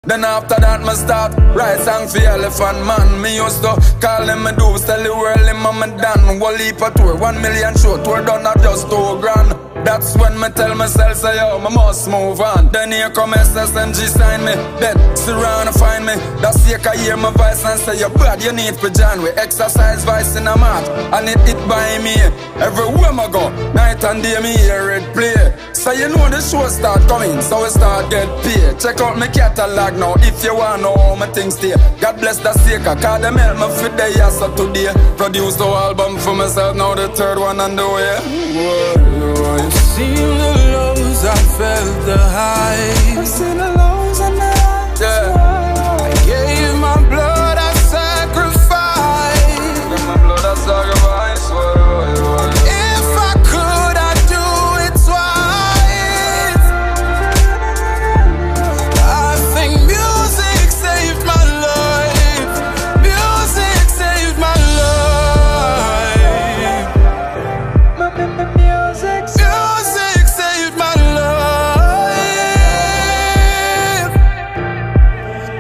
Then after that, me start write song for Elephant Man. Me used to call him my dudes, tell the world him and me done. One leap a tour, 1 million show, tour done not just 2 grand. That's when me tell myself, say yo, me must move on. Then here come SSMG sign me, then still round to find me. That's here I hear my voice and say, you bad, you need for John. We exercise voice in a mat, and it by me. Everywhere I go, night and day me hear it play. So you know the show start coming, so we start get paid. Check out my catalog now, if you want know how my things stay. God bless the Seeker, cause them help me for the years of today. Produce the album for myself, now the 3rd one on the way. I've seen the lows, I felt the highs. I've seen the lows and the highs. Yeah. I gave my blood, I sacrificed. Give my blood, I sacrifice. If I could, I'd do it twice. I think music saved my life. Music saved my life. Music saved my life.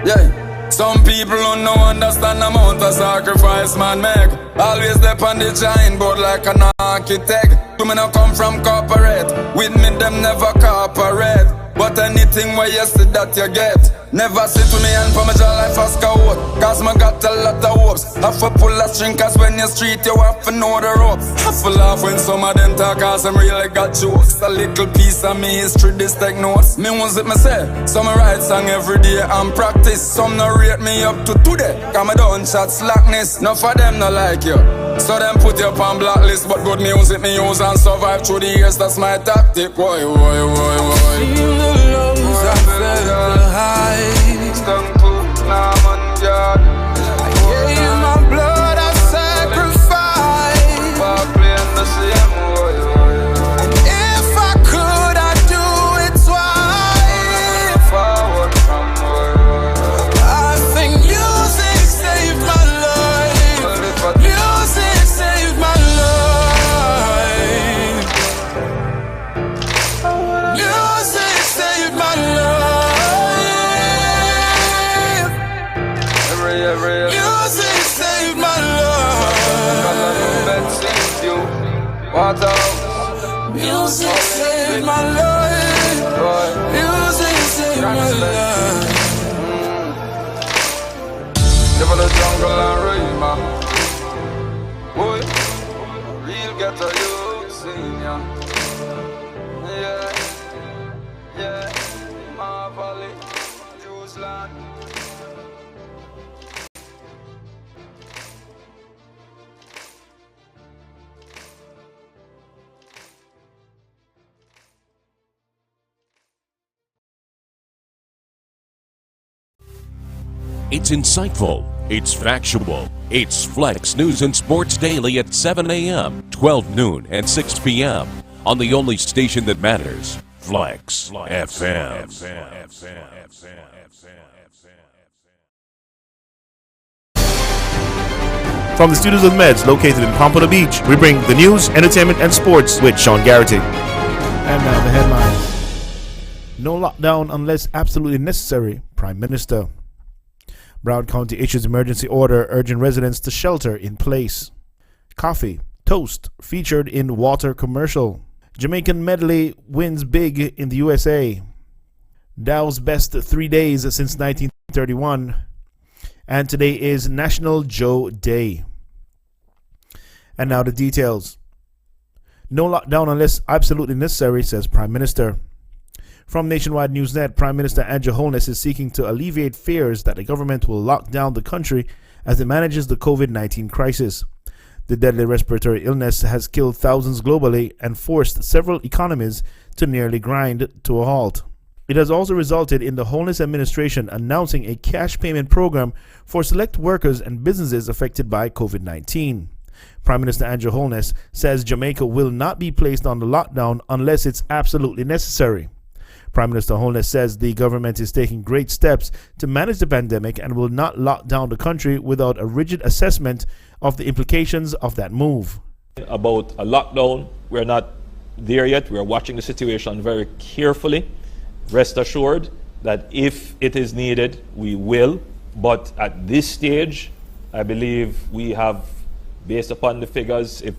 Yeah, some people don't know understand the amount of sacrifice man make. Always step on the giant board like an architect. To me no come from corporate, with me them never cooperate. But anything where you see that you get. Never sit to me and for my jaw life as coward. Cause me got a lot of hopes. Have to pull a string cause when you street you have to know the ropes. Have to laugh when some of them talk cause them really got jokes. A little piece of me history this take notes. Me music me say, some write song every day and practice. Some no rate me up to today. Cause me don't chat slackness. None for them no like you. So them put you up on blacklist. But good music me use and survive through the years. That's my tactic. Why. Seen the lows, I felt the highs. I gave my blood, I sacrificed. If I could, I'd do it twice. I think music saved my life. Music saved my life. Music saved my life. Music saved my life. Music saved my life. Music saved my life. Live in the jungle and rain, man. Boy, real ghetto youth senior. Yeah, my valley, Jews land. It's insightful, it's factual, it's Flexx News and Sports Daily at 7 a.m., 12 noon, and 6 p.m. on the only station that matters, Flexx FM. From the studios of Meds located in Pompano Beach, we bring the news, entertainment, and sports with Sean Garrity. And now the headlines. No lockdown unless absolutely necessary, Prime Minister. Broward County issues emergency order urging residents to shelter in place. Coffee, toast, featured in water commercial. Jamaican medley wins big in the USA. Dow's best 3 days since 1931. And today is National Joe Day. And now the details. No lockdown unless absolutely necessary, says Prime Minister. From Nationwide Newsnet, Prime Minister Andrew Holness is seeking to alleviate fears that the government will lock down the country as it manages the COVID-19 crisis. The deadly respiratory illness has killed thousands globally and forced several economies to nearly grind to a halt. It has also resulted in the Holness administration announcing a cash payment program for select workers and businesses affected by COVID-19. Prime Minister Andrew Holness says Jamaica will not be placed on the lockdown unless it's absolutely necessary. Prime Minister Holness says the government is taking great steps to manage the pandemic and will not lock down the country without a rigid assessment of the implications of that move. About a lockdown, we're not there yet. We're watching the situation very carefully. Rest assured, that if it is needed, we will. But at this stage, I believe we have, based upon the figures, if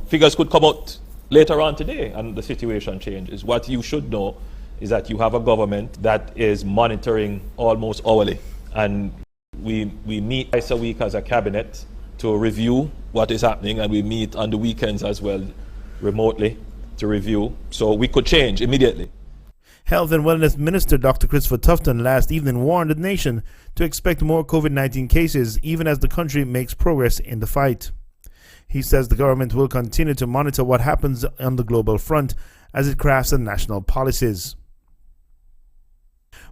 figures could come out later on today and the situation changes. What you should know is that you have a government that is monitoring almost hourly. And we meet twice a week as a cabinet to review what is happening, and we meet on the weekends as well remotely to review. So we could change immediately. Health and Wellness Minister Dr. Christopher Tufton last evening warned the nation to expect more COVID-19 cases even as the country makes progress in the fight. He says the government will continue to monitor what happens on the global front as it crafts the national policies.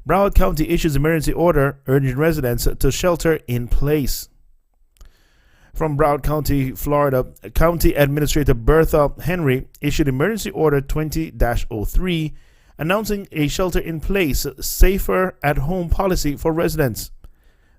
Broward County issues emergency order urging residents to shelter in place. From Broward County, Florida, County Administrator Bertha Henry issued Emergency Order 20-03 announcing a shelter-in-place, safer-at-home policy for residents.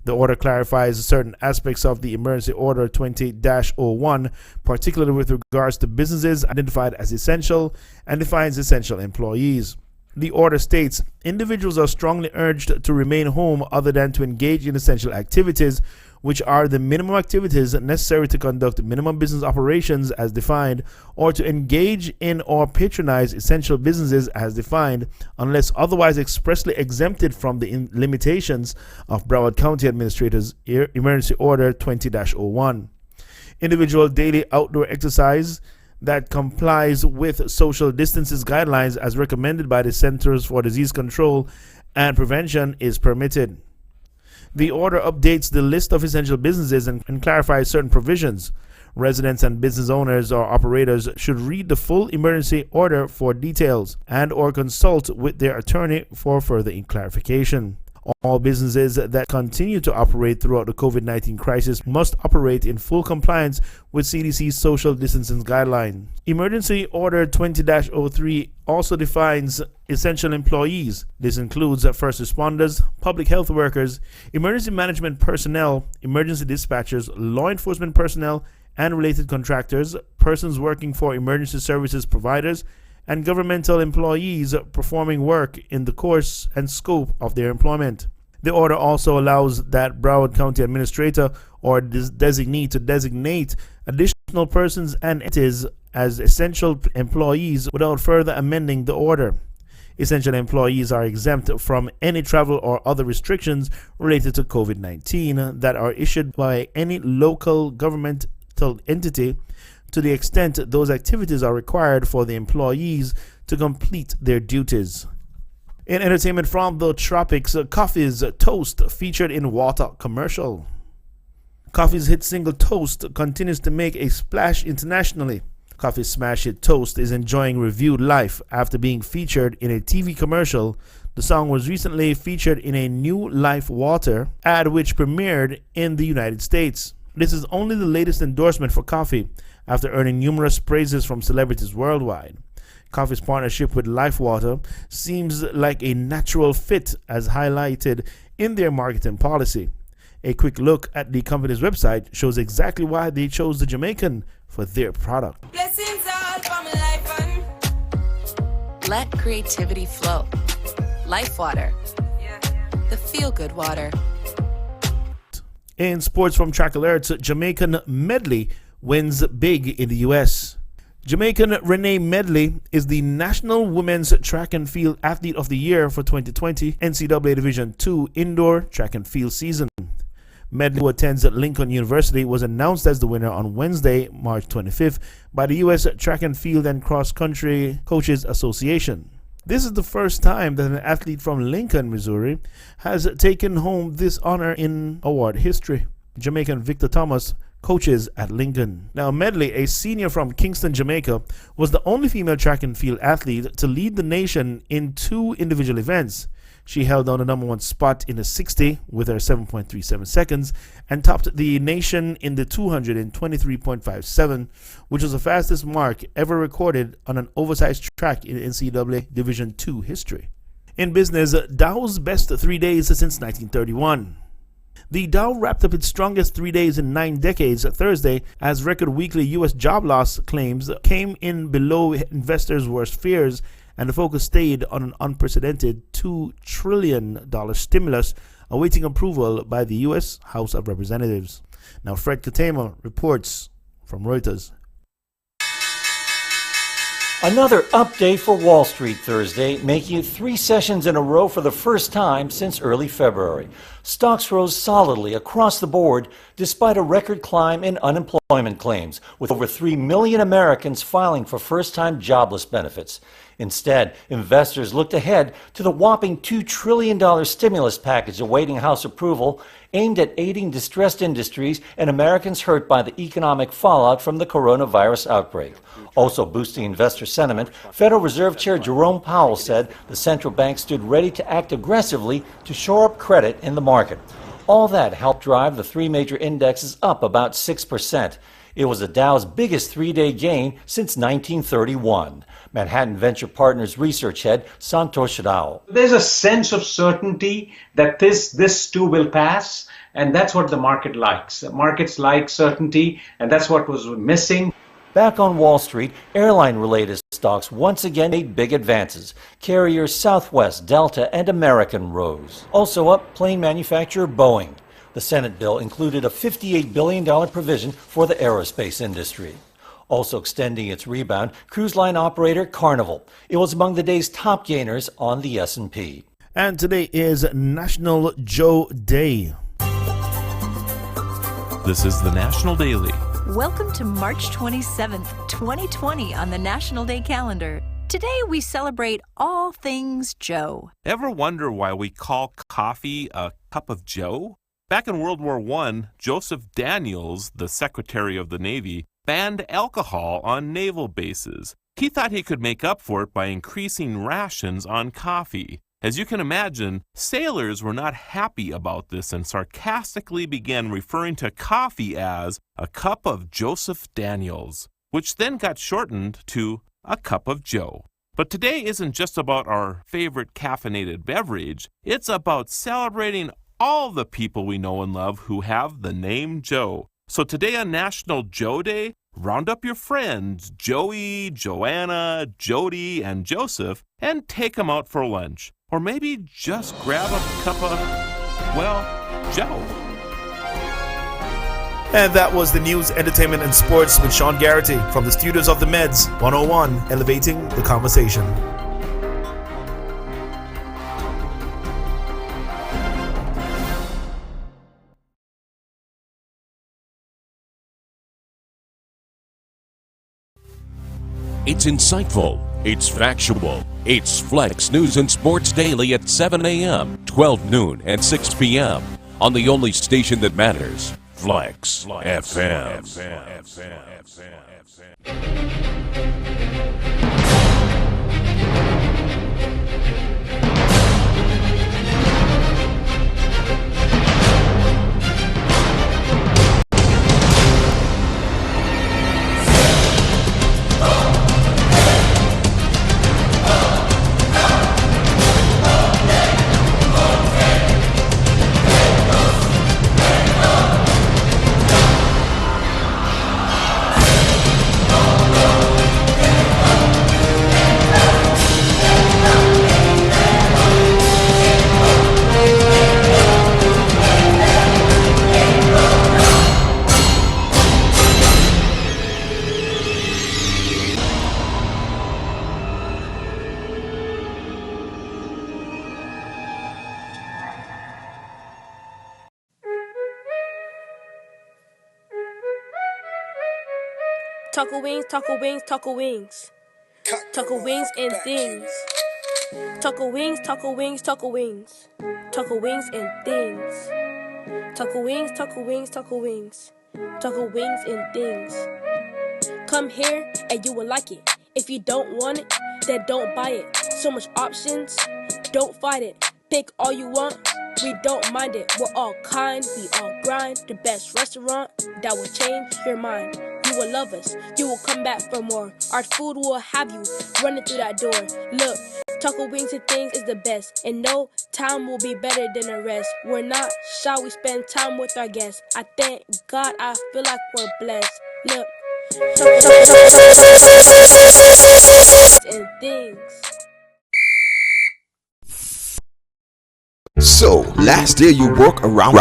The order clarifies certain aspects of the Emergency Order 20-01, particularly with regards to businesses identified as essential, and defines essential employees. The order states, individuals are strongly urged to remain home other than to engage in essential activities, which are the minimum activities necessary to conduct minimum business operations as defined, or to engage in or patronize essential businesses as defined, unless otherwise expressly exempted from the limitations of Broward County Administrator's Emergency Order 20-01. Individual daily outdoor exercise that complies with social distances guidelines as recommended by the Centers for Disease Control and Prevention is permitted. The order updates the list of essential businesses and clarifies certain provisions. Residents and business owners or operators should read the full emergency order for details and or consult with their attorney for further clarification. All businesses that continue to operate throughout the COVID-19 crisis must operate in full compliance with CDC's social distancing guidelines. Emergency Order 20-03 also defines essential employees. This includes first responders, public health workers, emergency management personnel, emergency dispatchers, law enforcement personnel, and related contractors, persons working for emergency services providers, and governmental employees performing work in the course and scope of their employment. The order also allows that Broward County Administrator or designee to designate additional persons and entities as essential employees without further amending the order. Essential employees are exempt from any travel or other restrictions related to COVID-19 that are issued by any local governmental entity, to the extent those activities are required for the employees to complete their duties. In entertainment from the tropics, Coffee's Toast featured in water commercial. Coffee's hit single Toast continues to make a splash internationally. Coffee's smash hit Toast is enjoying reviewed life after being featured in a TV commercial. The song was recently featured in a New Life Water ad which premiered in the United States. This is only the latest endorsement for Coffee, after earning numerous praises from celebrities worldwide. Coffee's partnership with Life Water seems like a natural fit as highlighted in their marketing policy. A quick look at the company's website shows exactly why they chose the Jamaican for their product. Blessings all for my life and Let creativity flow. Life Water. The feel-good water. In sports from Track Alerts, Jamaican Medley wins big in the U.S. Jamaican Renee Medley is the National Women's Track and Field Athlete of the Year for 2020 NCAA Division II Indoor Track and Field season. Medley, who attends Lincoln University, was announced as the winner on Wednesday, March 25th, by the U.S. Track and Field and Cross Country Coaches Association. This is the first time that an athlete from Lincoln, Missouri, has taken home this honor in award history. Jamaican Victor Thomas coaches at Lincoln. Now, Medley, a senior from Kingston, Jamaica, was the only female track and field athlete to lead the nation in 2 individual events. She held down the number 1 spot in the 60 with her 7.37 seconds and topped the nation in the 200 in 23.57, which was the fastest mark ever recorded on an oversized track in NCAA Division II history. In business, Dow's best 3 days since 1931. The Dow wrapped up its strongest 3 days in 9 decades Thursday as record weekly U.S. job loss claims came in below investors' worst fears and the focus stayed on an unprecedented $2 trillion stimulus awaiting approval by the U.S. House of Representatives. Now, Fred Katema reports from Reuters. Another up day for Wall Street Thursday, making it 3 sessions in a row for the first time since early February. Stocks rose solidly across the board despite a record climb in unemployment claims, with over 3 million Americans filing for first-time jobless benefits. Instead, investors looked ahead to the whopping $2 trillion stimulus package awaiting House approval, aimed at aiding distressed industries and Americans hurt by the economic fallout from the coronavirus outbreak. Also boosting investor sentiment, Federal Reserve Chair Jerome Powell said the central bank stood ready to act aggressively to shore up credit in the market. All that helped drive the 3 major indexes up about 6%. It was the Dow's biggest 3-day gain since 1931. Manhattan Venture Partners research head Santosh Rao. There's a sense of certainty that this too will pass, and that's what the market likes. The markets like certainty, and that's what was missing. Back on Wall Street, airline-related stocks once again made big advances. Carriers Southwest, Delta, and American rose. Also up, plane manufacturer Boeing. The Senate bill included a $58 billion provision for the aerospace industry. Also extending its rebound, cruise line operator Carnival. It was among the day's top gainers on the S&P. And today is National Joe Day. This is the National Daily. Welcome to March 27th, 2020 on the National Day calendar. Today we celebrate all things Joe. Ever wonder why we call coffee a cup of joe? Back in World War I, Joseph Daniels, the Secretary of the Navy, banned alcohol on naval bases. He thought he could make up for it by increasing rations on coffee. As you can imagine, sailors were not happy about this and sarcastically began referring to coffee as a cup of Joseph Daniels, which then got shortened to a cup of Joe. But today isn't just about our favorite caffeinated beverage, it's about celebrating all the people we know and love who have the name Joe. So today on National Joe Day, round up your friends, Joey, Joanna, Jody, and Joseph, and take them out for lunch. Or maybe just grab a cup of, well, Joe. And that was the news, entertainment, and sports with Sean Garrity from the studios of the Meds 101, elevating the conversation. It's insightful. It's factual. It's Flexx News and Sports Daily at 7 a.m., 12 noon, and 6 p.m. on the only station that matters, Flexx FM. Taco wings, taco wings, taco wings. Taco wings and things. Taco wings, taco wings, taco wings. Taco wings and things. Taco wings, taco wings, taco wings. Taco wings and things. Come here and you will like it. If you don't want it, then don't buy it. So much options, don't fight it. Pick all you want, we don't mind it. We're all kind, we all grind. The best restaurant that will change your mind. You will love us, you will come back for more. Our food will have you running through that door. Look, taco wings and things is the best, and no time will be better than the rest. We're not shy, we spend time with our guests. I thank God, I feel like we're blessed. Look, taco and things. So, last year you work around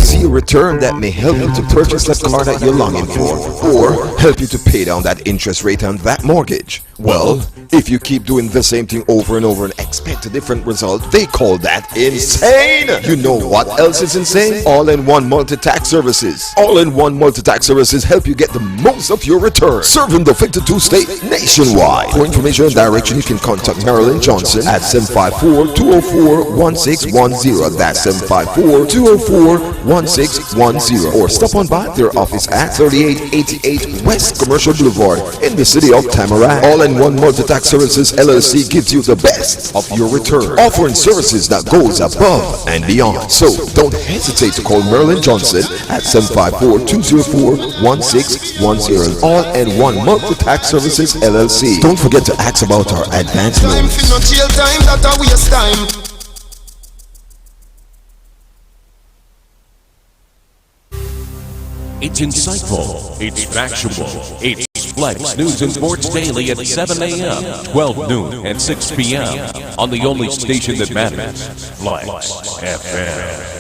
see a return that may help you to purchase that car that you're longing for, or help you to pay down that interest rate on that mortgage. Well, if you keep doing the same thing over and over and expect a different result, they call that insane. You know what else is insane? All-in-one multi-tax services. All-in-one multi-tax services help you get the most of your return, serving the 52 state nationwide. For information and direction, you can contact Marilyn Johnson at 754-204-1610. That's 754-204-1610. Or stop on by their office at 3888 West Commercial Boulevard in the city of Tamarack. All-in-one multi-tax services LLC gives you the best of your return, offering services that goes above and beyond. So don't hesitate to call Marilyn Johnson at 754-204-1610. All-in-one multi-tax services LLC. Don't forget to ask about our advance loans. It's insightful, it's factual, it's Flexx News and Sports Daily at 7 a.m., 12 noon, and 6 p.m. on the only station that matters, Flexx FM.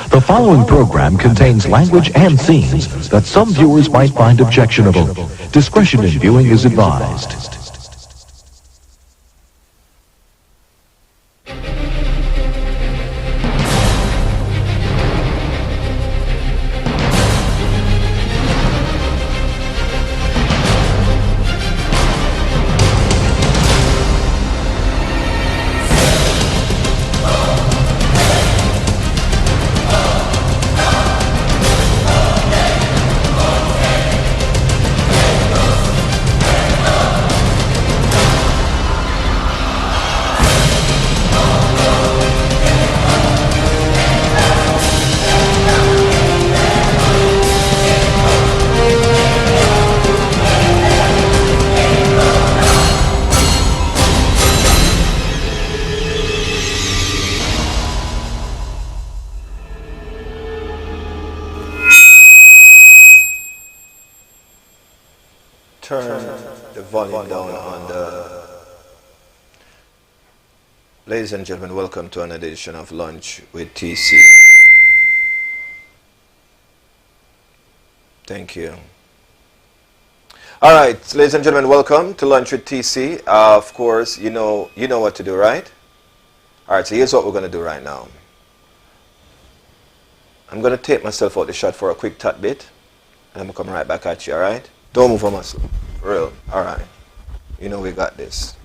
The following program contains language and themes that some viewers might find objectionable. Discretion in viewing is advised. Turn the volume down on the... Ladies and gentlemen, welcome to an edition of Lunch with TC. Thank you. All right, ladies and gentlemen, welcome to Lunch with TC. Of course, you know what to do, right? All right, so here's what we're going to do right now. I'm going to take myself out the shot for a quick tat bit, and I'm going to come right back at you, all right? Don't move a muscle. For real. All right. You know we got this.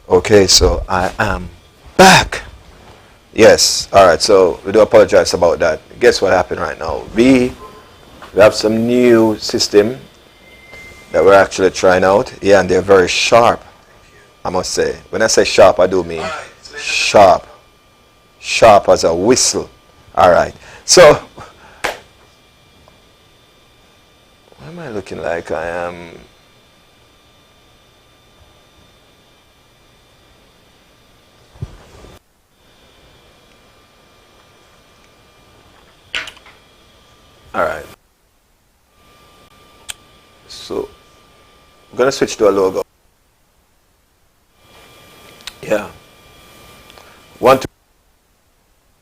Okay, so I am back. Yes. All right, so we do apologize about that. Guess what happened right now? We have some new system that we're actually trying out. Yeah, and they're very sharp, I must say. When I say sharp, I do mean sharp. Sharp as a whistle. All right. So, what am I looking like? I am... All right. So, I'm going to switch to a logo. Yeah.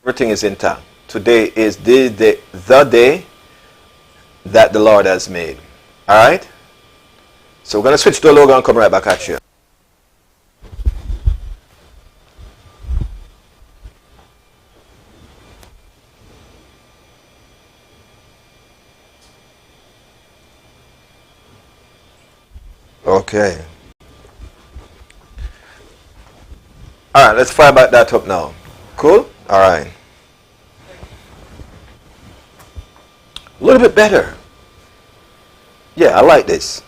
Everything is intact. Today is the day that the Lord has made. All right? So we're going to switch to a logo and come right back at you. Okay. All right, let's fire back that up now. Cool? All right. A little bit better. Yeah, I like this.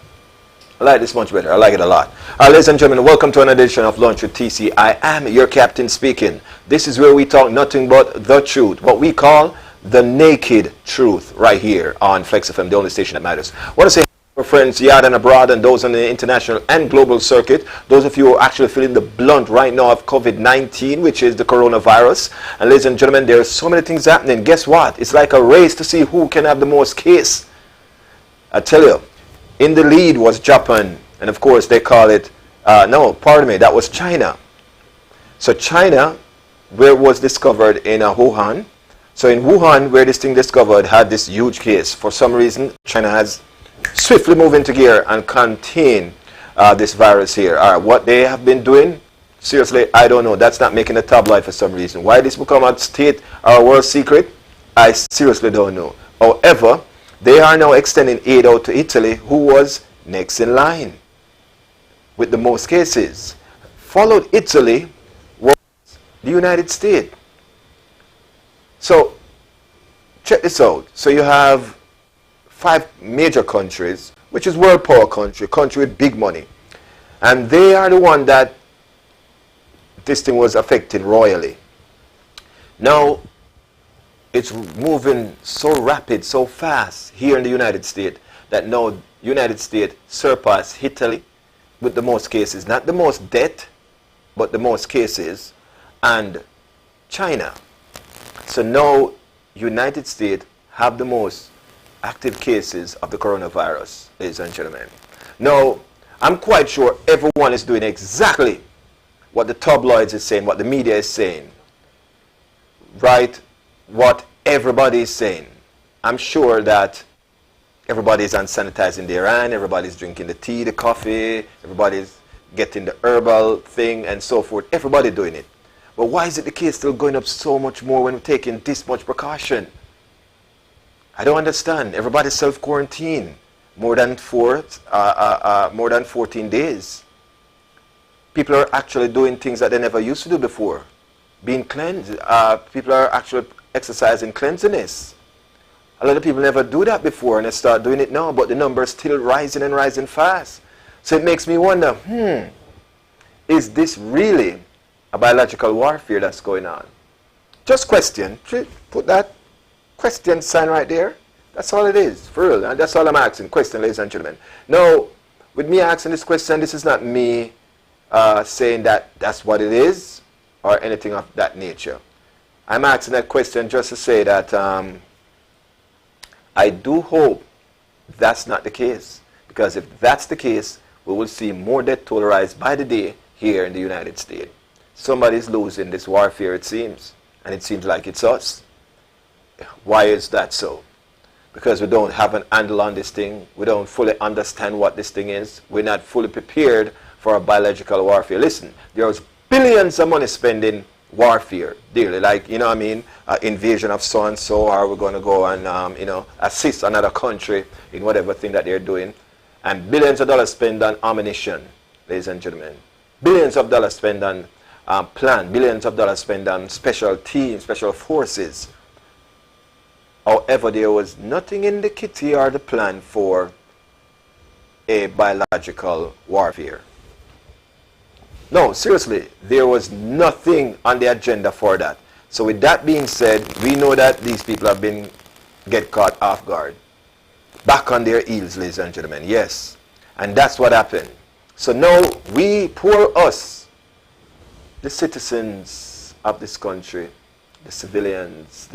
I like this much better. I like it a lot. All right, ladies and gentlemen, welcome to an edition of Lunch with TC. I am your captain speaking. This is where we talk nothing but the truth, what we call the naked truth, right here on Flexx FM, the only station that matters. I want to say friends yard and abroad and those on the international and global circuit, those of you who are actually feeling the blunt right now of COVID-19, which is the coronavirus. And ladies and gentlemen, there are so many things happening. Guess what? It's like a race to see who can have the most case. I tell you, in the lead was Japan, and of course they call it, that was China. So China, where it was discovered in Wuhan. So in Wuhan, where this thing discovered, had this huge case. For some reason, China has swiftly moved into gear and contain this virus here. What they have been doing, seriously, I don't know. That's not making a tabloid for some reason. Why this become a state or a world secret, I seriously don't know. However, they are now extending aid out to Italy, who was next in line with the most cases. Followed Italy was the United States. So check this out. So you have 5 major countries, which is world power country with big money. And they are the one that this thing was affecting royally. Now, it's moving so rapid, so fast here in the United States that now United States surpassed Italy with the most cases. Not the most death, but the most cases. And China. So now United States have the most active cases of the coronavirus, ladies and gentlemen. Now, I'm quite sure everyone is doing exactly what the tabloids is saying, what the media is saying. Right? What everybody is saying. I'm sure that everybody's on sanitizing their hand, everybody's drinking the tea, the coffee, everybody's getting the herbal thing and so forth. Everybody doing it. But why is it the case still going up so much more when we're taking this much precaution? I don't understand. Everybody's self-quarantine more than 14 days. People are actually doing things that they never used to do before. Being cleansed. People are actually exercising cleanliness. A lot of people never do that before and they start doing it now, but the number is still rising and rising fast. So it makes me wonder, is this really a biological warfare that's going on? Just question. Put that question sign right there. That's all it is, for real. And that's all I'm asking. Question, ladies and gentlemen. Now, with me asking this question, this is not me saying that that's what it is or anything of that nature. I'm asking that question just to say that I do hope that's not the case. Because if that's the case, we will see more death toll rise by the day here in the United States. Somebody's losing this warfare, it seems. And it seems like it's us. Why is that so? Because we don't have an handle on this thing. We don't fully understand what this thing is. We're not fully prepared for a biological warfare. Listen, there's billions of money spending warfare daily. Like, you know what I mean? Invasion of so-and-so, or we're going to go and, assist another country in whatever thing that they're doing. And billions of dollars spent on ammunition, ladies and gentlemen. Billions of dollars spent on plan. Billions of dollars spent on special teams, special forces. However, there was nothing in the kitty or the plan for a biological warfare. No, seriously, there was nothing on the agenda for that. So with that being said, we know that these people have been get caught off guard. Back on their heels, ladies and gentlemen, yes. And that's what happened. So now we, poor us, the citizens of this country, the civilians,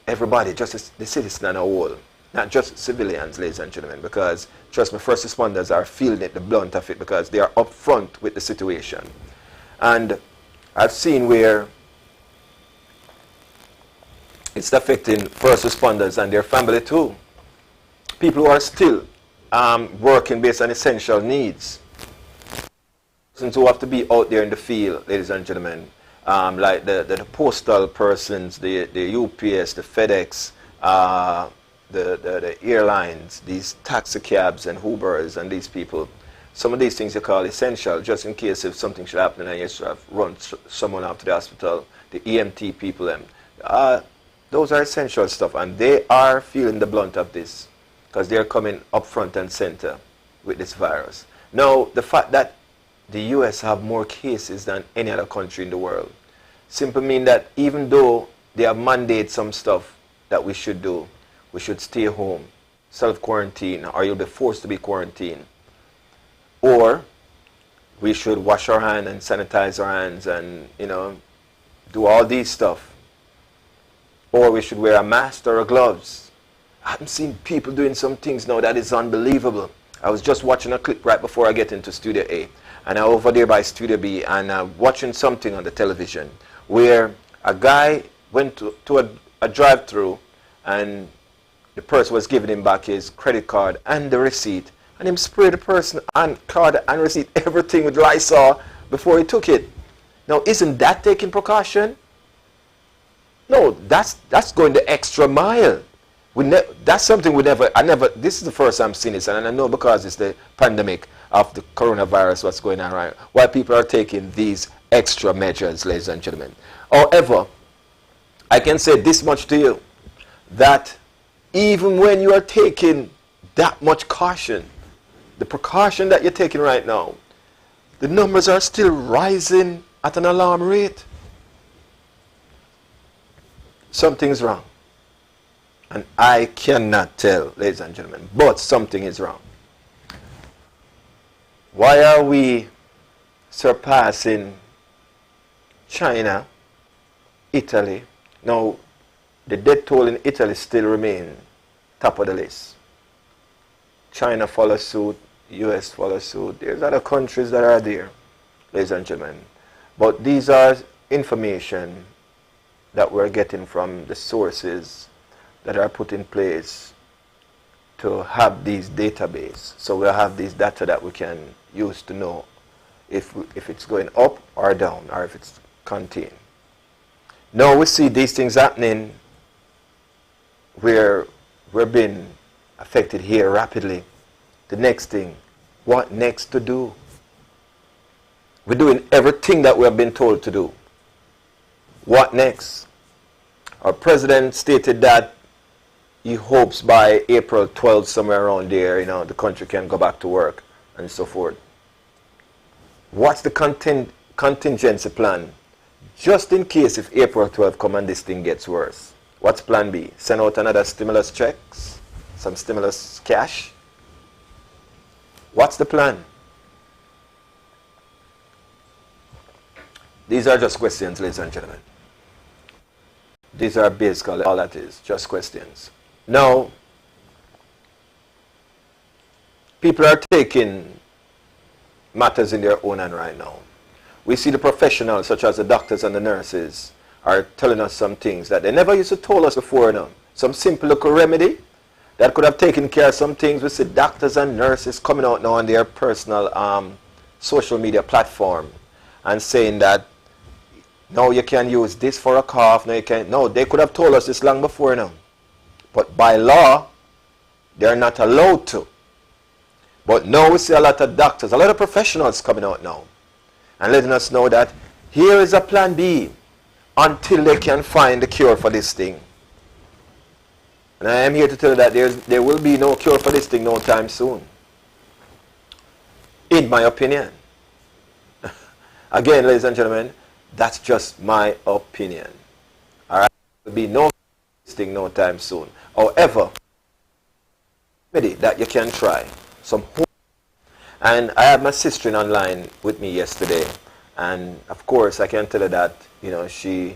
everybody, just the citizens as a whole, not just civilians, ladies and gentlemen, because, trust me, first responders are feeling it, the blunt of it, because they are up front with the situation. And I've seen where it's affecting first responders and their family too. People who are still working based on essential needs. Persons who have to be out there in the field, ladies and gentlemen, like the postal persons, the UPS, the FedEx, the airlines, these taxi cabs and Ubers and these people. Some of these things you call essential, just in case if something should happen and you have to run someone out to the hospital. The EMT people, those are essential stuff, and they are feeling the blunt of this because they're coming up front and center with this virus. Now, the fact that the US have more cases than any other country in the world simply mean that even though they have mandated some stuff that we should do, we should stay home self-quarantine, or you'll be forced to be quarantined. Or we should wash our hands and sanitize our hands and, do all these stuff. Or we should wear a mask or a gloves. I'm seeing people doing some things now that is unbelievable. I was just watching a clip right before I get into Studio A. And I'm over there by Studio B and watching something on the television where a guy went to a drive-through and the person was giving him back his credit card and the receipt. And him sprayed the person and card and receipt, everything with Lysol before he took it. Now, isn't that taking precaution? No, that's going the extra mile. That's something this is the first time I'm seeing this, and I know because it's the pandemic of the coronavirus, what's going on right now, why people are taking these extra measures, ladies and gentlemen. However, I can say this much to you, that even when you are taking that much caution, the precaution that you're taking right now, the numbers are still rising at an alarm rate. Something's wrong. And I cannot tell, ladies and gentlemen, but something is wrong. Why are we surpassing China, Italy? Now, the death toll in Italy still remains top of the list. China follows suit, US follows suit. There's other countries that are there, ladies and gentlemen. But these are information that we're getting from the sources that are put in place to have these database. So we'll have these data that we can use to know if it's going up or down, or if it's contained. Now we see these things happening where we're being affected here rapidly. The next thing, what next to do? We're doing everything that we have been told to do. What next? Our president stated that he hopes by April 12th, somewhere around there, the country can go back to work and so forth. What's the contingency plan? Just in case if April 12th come and this thing gets worse. What's plan B? Send out another stimulus checks? Some stimulus cash? What's the plan? These are just questions, ladies and gentlemen. These are basically all that is, just questions. Now, people are taking matters in their own hand right now. We see the professionals, such as the doctors and the nurses, are telling us some things that they never used to tell us before now. Some simple little remedy that could have taken care of some things. We see doctors and nurses coming out now on their personal social media platform and saying that, no, you can use this for a cough. No, you can't. No, they could have told us this long before now. But by law, they're not allowed to. But now we see a lot of doctors, a lot of professionals coming out now and letting us know that here is a plan B until they can find the cure for this thing. And I am here to tell you that there will be no cure for this thing no time soon. In my opinion. Again, ladies and gentlemen, that's just my opinion. All right? There will be no this thing no time soon. However, that you can try. Some hope. And I had my sister online with me yesterday. And of course, I can tell her that, she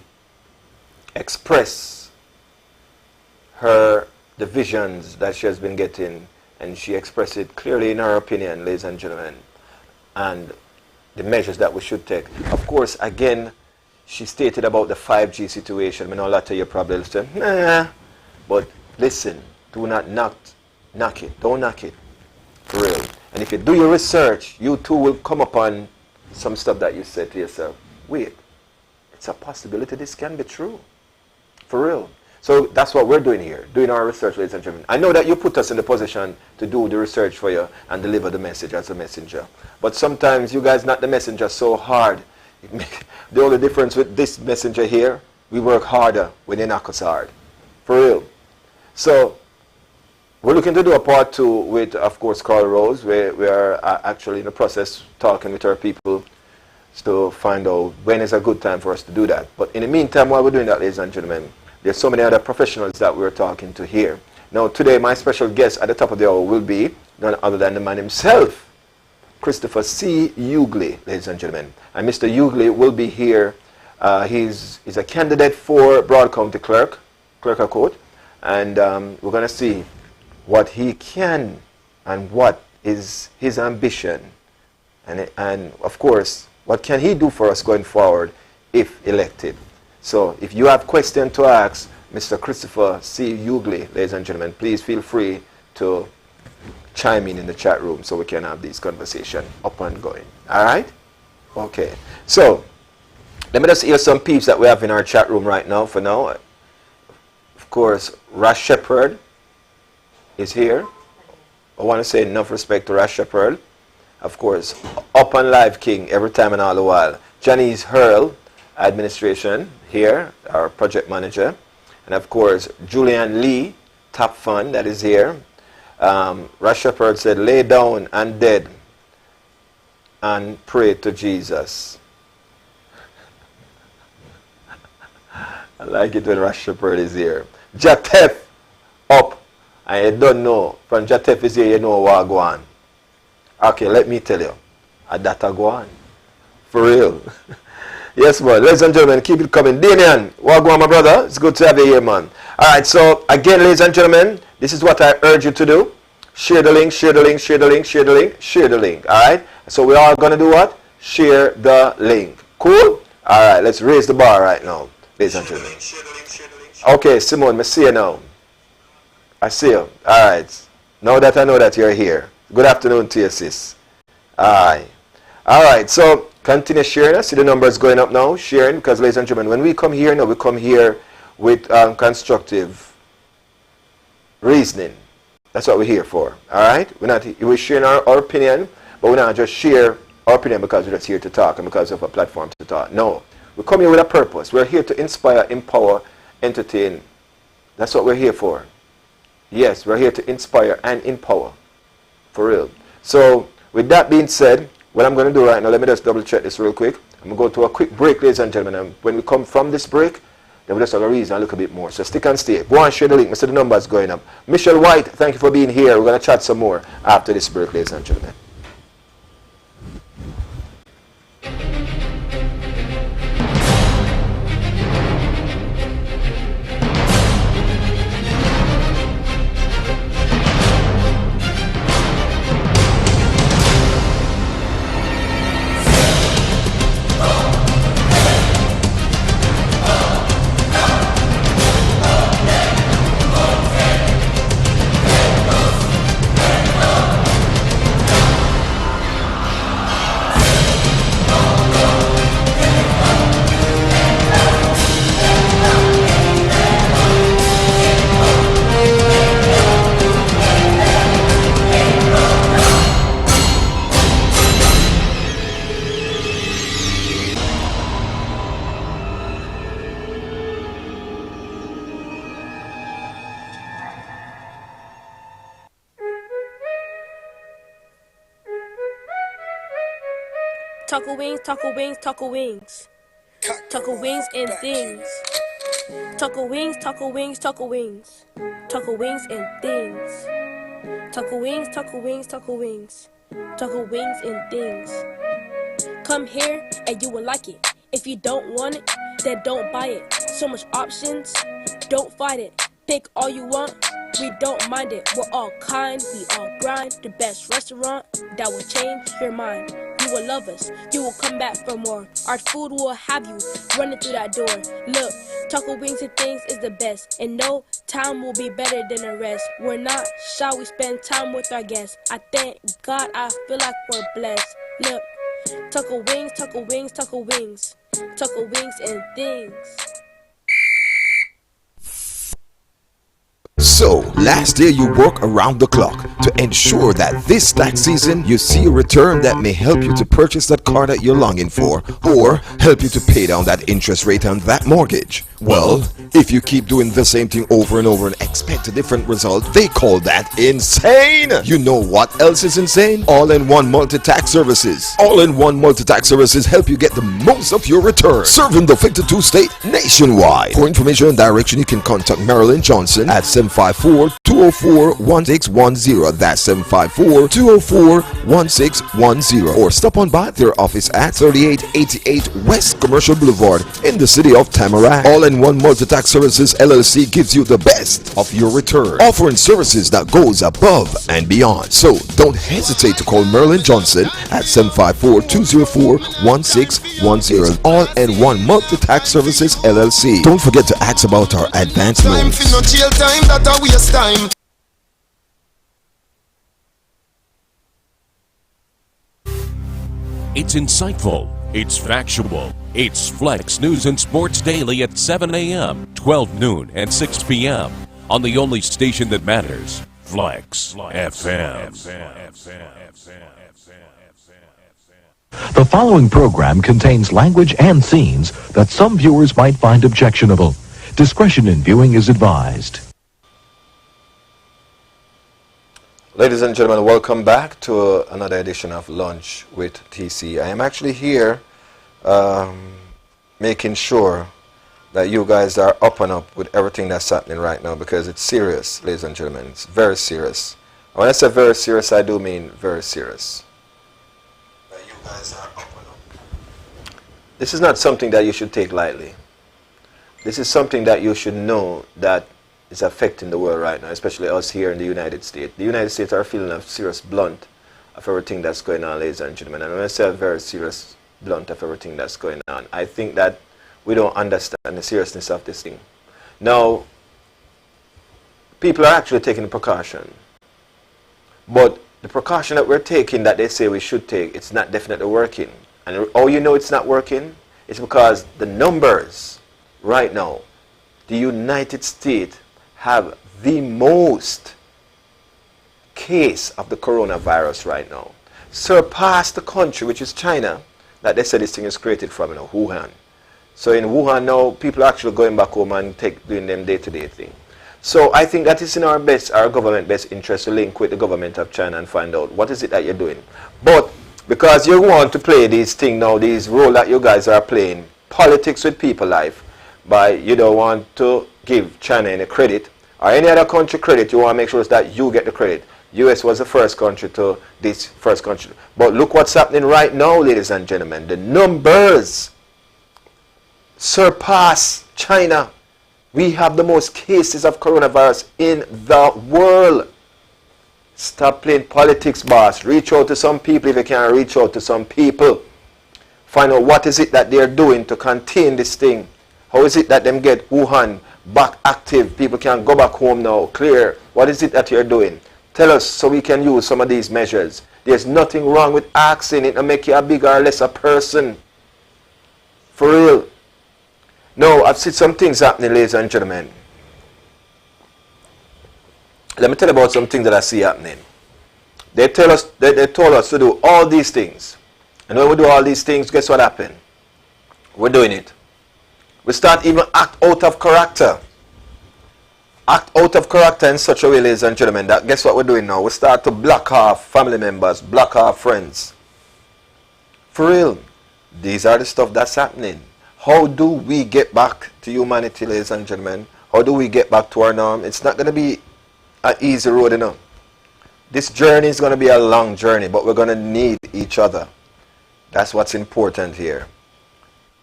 expressed the visions that she has been getting, and she expressed it clearly in her opinion, ladies and gentlemen, and the measures that we should take. Of course, again, she stated about the 5G situation. I know a lot of you probably say, nah, but listen, do not knock it. Don't knock it, for real. And if you do your research, you too will come upon some stuff that you said to yourself, wait, it's a possibility this can be true, for real. So that's what we're doing here, doing our research, ladies and gentlemen. I know that you put us in the position to do the research for you and deliver the message as a messenger. But sometimes you guys not the messenger so hard. The only difference with this messenger here, we work harder when they knock us hard. For real. So we're looking to do a part 2 with, of course, Carl Rose. We are actually in the process talking with our people to find out when is a good time for us to do that. But in the meantime, while we're doing that, ladies and gentlemen, there's so many other professionals that we're talking to here Now, today, my special guest at the top of the hour will be none other than the man himself, Christopher C. Hughley, ladies and gentlemen. And Mr. Hughley will be here. He's a candidate for Broad County Clerk of Court. And we're going to see what he can and what is his ambition. And of course, what can he do for us going forward if elected? So if you have questions to ask Mr. Christopher C. Hughley, ladies and gentlemen, please feel free to chime in the chat room so we can have this conversation up and going. All right? Okay. So let me just hear some peeps that we have in our chat room right now for now. Of course, Rash Shepherd is here. I want to say enough respect to Rash Shepherd. Of course, Up and Live King every time and all the while. Janice Hurl, administration here, our project manager. And of course, Julian Lee, top fund, that is here. Rash Shepherd said, lay down and dead and pray to Jesus. I like it when Rash Shepherd is here. Jatef up. I don't know. From Jatef is here, you know what go on. Okay, let me tell you. A data go on. For real. Yes, boy. Ladies and gentlemen, keep it coming. Damian, what go on, my brother? It's good to have you here, man. Alright, so again, ladies and gentlemen, this is what I urge you to do. Share the link, share the link, share the link, share the link, share the link. Alright? So we're all going to do what? Share the link. Cool? Alright, let's raise the bar right now, ladies and gentlemen. Okay, Simone, I see you now. I see you. Alright. Now that I know that you're here. Good afternoon to you, sis. Alright. Alright, so continue sharing. I see the numbers going up now. Sharing, because ladies and gentlemen, when we come here now, we come here with constructive reasoning. That's what we're here for. Alright? We're sharing our opinion, but we're not just share our opinion because we're just here to talk and because of a platform to talk. No. We come here with a purpose. We're here to inspire, empower, entertain. That's what we're here for. Yes, we're here to inspire and empower. For real. So, with that being said, what I'm going to do right now, let me just double check this real quick. I'm going to go to a quick break, ladies and gentlemen. And when we come from this break, then we just have a reason and look a bit more. So stick and stay. Go and share the link. I see the numbers going up. Michelle White, thank you for being here. We're going to chat some more after this break, ladies and gentlemen. Taco wings, taco wings, taco wings. Taco wings and things. Taco wings, taco wings, taco wings. Taco wings and things. Taco wings, taco wings, taco wings. Taco wings and things. Come here and you will like it. If you don't want it, then don't buy it. So much options, don't fight it. Pick all you want, we don't mind it. We're all kind, we all grind. The best restaurant that will change your mind. You will love us, you will come back for more. Our food will have you running through that door. Look, taco wings and things is the best, and no time will be better than the rest. We're not shy, we spend time with our guests. I thank God, I feel like we're blessed. Look, taco wings, taco wings, taco wings. Taco wings and things. So, last year you work around the clock to ensure that this tax season you see a return that may help you to purchase that car that you're longing for or help you to pay down that interest rate on that mortgage. Well, if you keep doing the same thing over and over and expect a different result, they call that insane. You know what else is insane? All-in-one multi-tax services. All-in-one multi-tax services help you get the most of your return, serving the 52 state nationwide. For information and direction, you can contact Marilyn Johnson at 754-204-1610. That's 754-204-1610. Or stop on by their office at 3888 West Commercial Boulevard in the city of Tamarack. All-in-one multi-tax services LLC gives you the best of your return, offering services that goes above and beyond. So don't hesitate to call Marilyn Johnson at 754-204-1610. All-in-one multi-tax services LLC. Don't forget to ask about our advance loans. It's insightful. It's factual. It's Flexx News and Sports Daily at 7 a.m., 12 noon, and 6 p.m. on the only station that matters, Flexx FM. The following program contains language and scenes that some viewers might find objectionable. Discretion in viewing is advised. Ladies and gentlemen, welcome back to another edition of Lunch with TC. I am actually here making sure that you guys are up and up with everything that's happening right now, because it's serious, ladies and gentlemen. It's very serious. When I say very serious, I do mean very serious. That you guys are up and up. This is not something that you should take lightly. This is something that you should know that is affecting the world right now, especially us here in the United States. The United States are feeling a serious blunt of everything that's going on, ladies and gentlemen. And when I say a very serious blunt of everything that's going on, I think that we don't understand the seriousness of this thing. Now, people are actually taking precaution. But the precaution that we're taking, that they say we should take, it's not definitely working. And how you know it's not working? It's because the numbers right now, the United States have the most case of the coronavirus right now. Surpassed the country, which is China, that they said this thing is created from, Wuhan. So in Wuhan now, people are actually going back home and doing them day-to-day thing. So I think that is in our government best interest to link with the government of China and find out what is it that you're doing. But because you want to play this thing now, this role that you guys are playing, politics with people life, by you don't want to give China any credit or any other country credit, you want to make sure that you get the credit. US was the first country to this first country. But look what's happening right now, ladies and gentlemen. The numbers surpass China. We have the most cases of coronavirus in the world. Stop playing politics, boss. Reach out to some people if you can reach out to some people. Find out what is it that they're doing to contain this thing. How is it that them get Wuhan back active? People can go back home now, clear. What is it that you're doing? Tell us so we can use some of these measures. There's nothing wrong with asking it to make you a bigger or lesser person. For real. No, I've seen some things happening, ladies and gentlemen. Let me tell you about some things that I see happening. They told us to do all these things. And when we do all these things, guess what happened? We're doing it. We start even act out of character. Act out of character in such a way, ladies and gentlemen, that guess what we're doing now? We start to block off family members, block off friends. For real. These are the stuff that's happening. How do we get back to humanity, ladies and gentlemen? How do we get back to our norm? It's not going to be an easy road, This journey is going to be a long journey, but we're going to need each other. That's what's important here.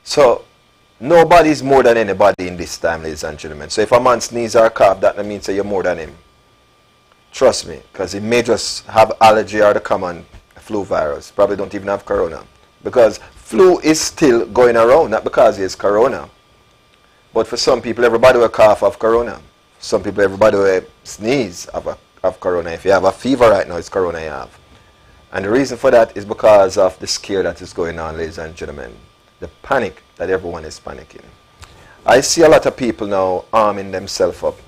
So, nobody's more than anybody in this time, ladies and gentlemen. So if a man sneezes or cough, that means that you're more than him. Trust me, because he may just have allergy or the common flu virus. Probably don't even have corona. Because flu is still going around, not because it's corona. But for some people, everybody will cough of corona. Some people, everybody will sneeze of corona. If you have a fever right now, it's corona you have. And the reason for that is because of the scare that is going on, ladies and gentlemen. The panic that everyone is panicking. I see a lot of people now arming themselves up.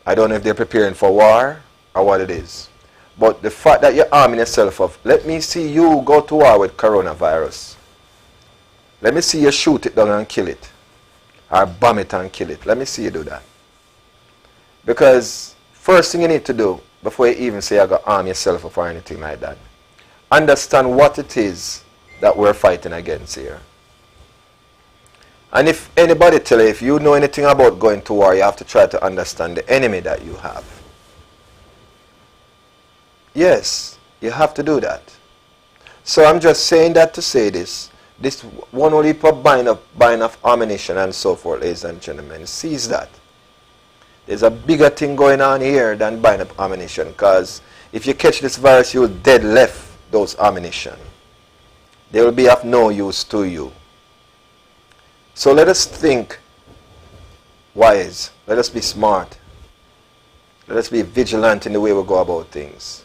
I don't know if they're preparing for war or what it is. But the fact that you're arming yourself up, let me see you go to war with coronavirus. Let me see you shoot it down and kill it. or bomb it and kill it. Let me see you do that. Because first thing you need to do, before you even say you're going to arm yourself up or anything like that, understand what it is that we're fighting against here. And if anybody tell you, if you know anything about going to war, you have to try to understand the enemy that you have. Yes, you have to do that. So I'm just saying that to say this. This one only put buying of ammunition and so forth, ladies and gentlemen. Sees that. There's a bigger thing going on here than buying up ammunition, because if you catch this virus, you'll dead left those ammunition. They will be of no use to you. So let us think wise. Let us be smart. Let us be vigilant in the way we go about things.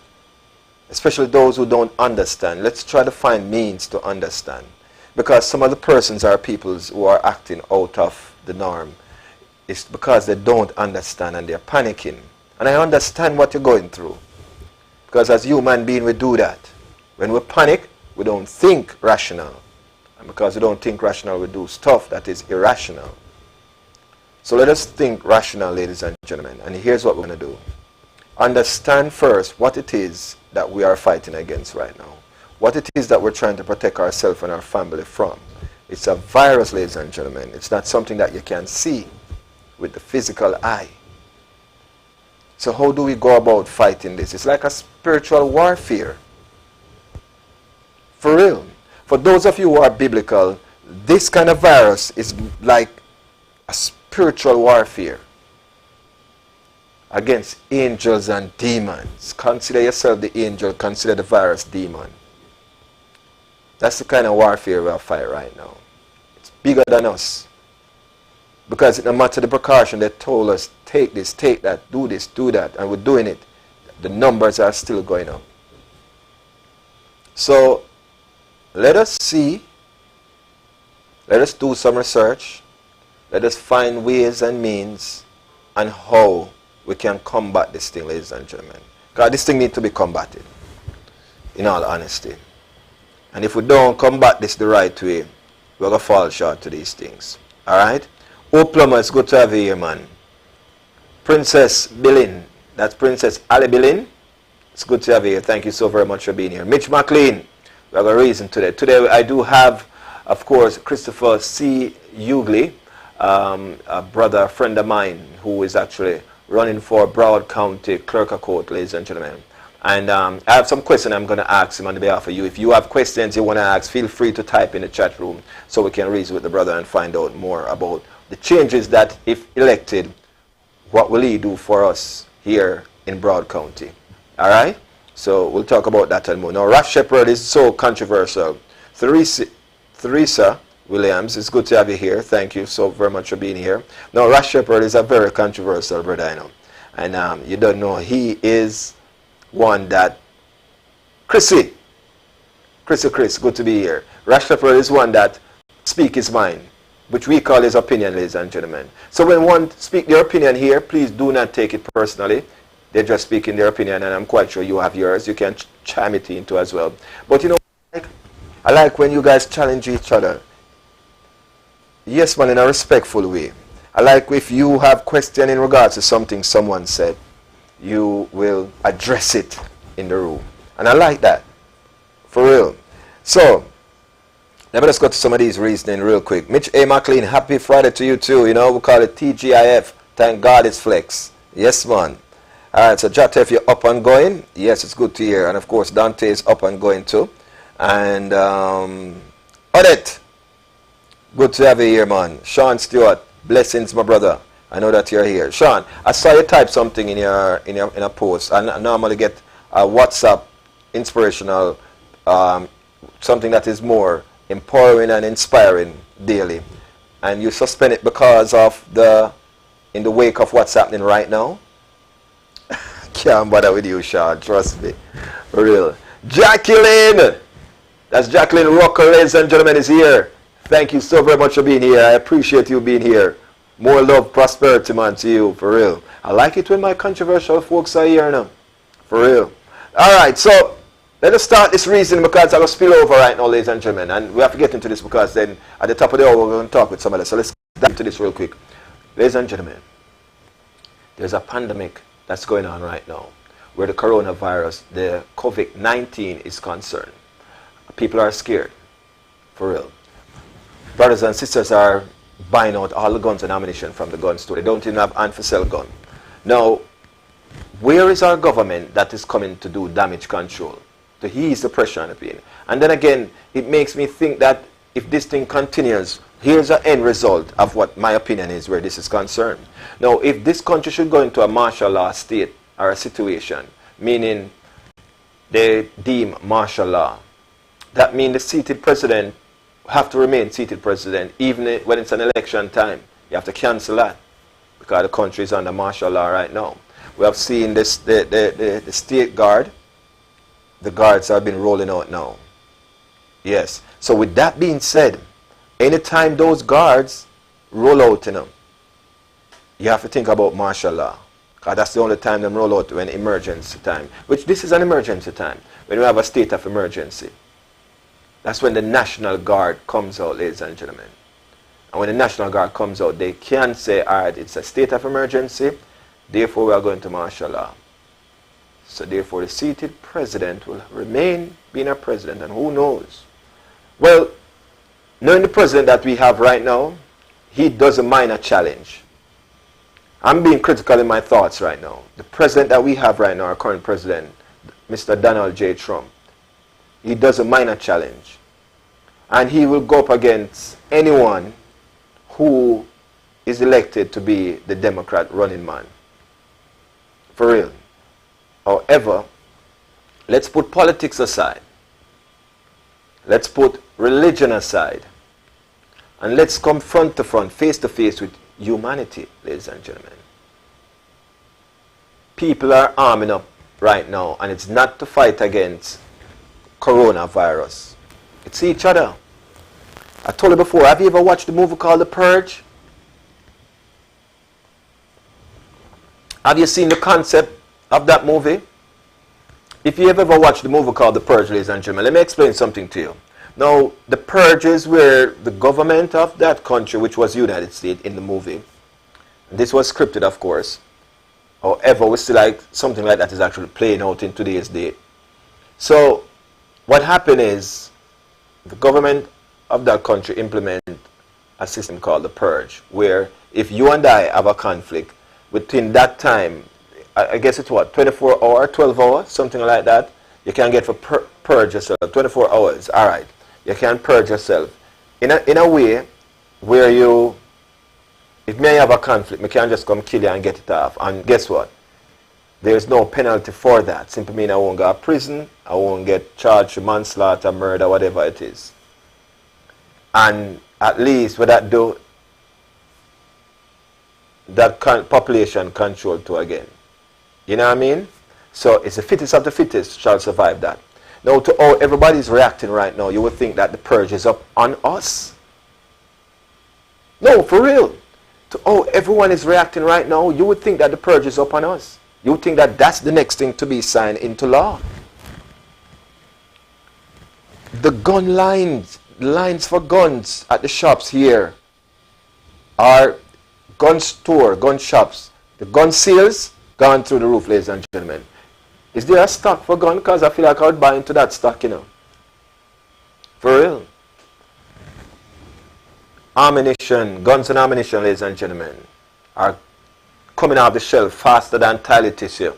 Especially those who don't understand. Let's try to find means to understand. Because some of the persons are peoples who are acting out of the norm. It's because they don't understand and they're panicking. And I understand what you're going through. Because as human beings, we do that. When we panic, we don't think rational. And because we don't think rational, we do stuff that is irrational. So let us think rational, ladies and gentlemen. And here's what we're going to do. Understand first what it is that we are fighting against right now. What it is that we're trying to protect ourselves and our family from. It's a virus, ladies and gentlemen. It's not something that you can see with the physical eye. So how do we go about fighting this? It's like a spiritual warfare. For real. For those of you who are biblical, this kind of virus is like a spiritual warfare against angels and demons. Consider yourself the angel, consider the virus demon. That's the kind of warfare we're fighting right now. It's bigger than us. Because no matter the precaution, they told us, take this, take that, do this, do that, and we're doing it. The numbers are still going up. So, let us see, let us do some research, let us find ways and means and how we can combat this thing, ladies and gentlemen. Because this thing needs to be combated, in all honesty. And if we don't combat this the right way, we're going to fall short to these things. Alright? Oh, Plumber, it's good to have you here, man. Princess Billin, that's Princess Ali Billin. It's good to have you here. Thank you so very much for being here. Mitch McLean, we have a reason today. Today I do have, of course, Christopher C. Hughley, a brother, a friend of mine, who is actually running for Broward County Clerk of Court, ladies and gentlemen. And I have some questions I'm going to ask him on behalf of you. If you have questions you want to ask, feel free to type in the chat room so we can reason with the brother and find out more about the changes that, if elected, what will he do for us here in Broward County. All right? So we'll talk about that and more. Now, Ross Shepherd is so controversial. Theresa Williams, it's good to have you here. Thank you so very much for being here. Now, Ross Shepherd is a very controversial brother, I know. And you don't know, he is one that... Chris, good to be here. Ross Shepherd is one that speaks his mind, which we call his opinion, ladies and gentlemen. So when one speaks their opinion here, please do not take it personally. They're just speaking their opinion, and I'm quite sure you have yours. You can chime it into as well. But you know, I like when you guys challenge each other. Yes, man, in a respectful way. I like if you have question in regards to something someone said, you will address it in the room. And I like that. For real. So, let me just go to some of these reasoning real quick. Mitch A. McLean, happy Friday to you too. You know, we call it TGIF. Thank God it's Flexx. Yes, man. Alright, so Jatef, you're up and going. Yes, it's good to hear. And of course, Dante is up and going too. And Odette, good to have you here, man. Sean Stewart, blessings, my brother. I know that you're here. Sean, I saw you type something in a post. I normally get a WhatsApp inspirational, something that is more empowering and inspiring daily. And you suspend it because of in the wake of what's happening right now. Can't bother with you, Sean, trust me. For real. Jacqueline! That's Jacqueline Rocker, ladies and gentlemen, is here. Thank you so very much for being here. I appreciate you being here. More love, prosperity, man, to you, for real. I like it when my controversial folks are here now. For real. Alright, so let us start this reasoning because I'm going to spill over right now, ladies and gentlemen. And we have to get into this because then at the top of the hour we're going to talk with somebody. So let's dive into this real quick. Ladies and gentlemen, there's a pandemic that's going on right now where the coronavirus, the COVID-19 is concerned. People are scared, for real. Brothers and sisters are buying out all the guns and ammunition from the gun store. They don't even have hand for sell gun. Now, where is our government that is coming to do damage control, to ease the pressure on the pain? And then again, it makes me think that if this thing continues, here's an end result of what my opinion is where this is concerned. Now, if this country should go into a martial law state or a situation, meaning they deem martial law, that means the seated president have to remain seated president even when it's an election time. You have to cancel that because the country is under martial law right now. We have seen this, the state guard. The guards have been rolling out now. Yes. So with that being said, anytime those guards roll out, you have to think about martial law. Because that's the only time them roll out when emergency time. Which this is an emergency time. When we have a state of emergency. That's when the National Guard comes out, ladies and gentlemen. And when the National Guard comes out, they can say, all right, it's a state of emergency, therefore we are going to martial law. So therefore the seated president will remain being a president, and who knows? Well, knowing the president that we have right now, he doesn't mind a challenge. I'm being critical in my thoughts right now. The president that we have right now, our current president, Mr. Donald J. Trump, he doesn't mind a challenge. And he will go up against anyone who is elected to be the Democrat running man. For real. However, let's put politics aside. Let's put religion aside. And let's come front to front, face to face with humanity, ladies and gentlemen. People are arming up right now, and it's not to fight against coronavirus. It's each other. I told you before, have you ever watched the movie called The Purge? Have you seen the concept of that movie? If you have ever watched the movie called The Purge, ladies and gentlemen, let me explain something to you. Now, The Purge is where the government of that country, which was United States in the movie, and this was scripted, of course. However, we still like something like that is actually playing out in today's day. So, what happened is the government of that country implement a system called the purge, where if you and I have a conflict, within that time, I guess it's what, 24 hours, 12 hours, something like that, you can get for purge yourself, 24 hours, all right. You can purge yourself in a way where you, if me have a conflict, me can just come kill you and get it off. And guess what? There's no penalty for that. Simply mean I won't go to prison, I won't get charged with manslaughter, murder, whatever it is. And at least what that do, that population control too again. You know what I mean? So it's the fittest of the fittest shall survive that. Now to how everybody's reacting right now, you would think that the purge is up on us. No, for real. To how everyone is reacting right now, you would think that the purge is up on us. You would think that that's the next thing to be signed into law. The gun lines for guns at the shops here are gun store, gun shops. The gun sales gone through the roof, ladies and gentlemen. Is there a stock for gun? Because I feel like I would buy into that stock, you know. For real. Ammunition, guns and ammunition, ladies and gentlemen, are coming off the shelf faster than toilet tissue.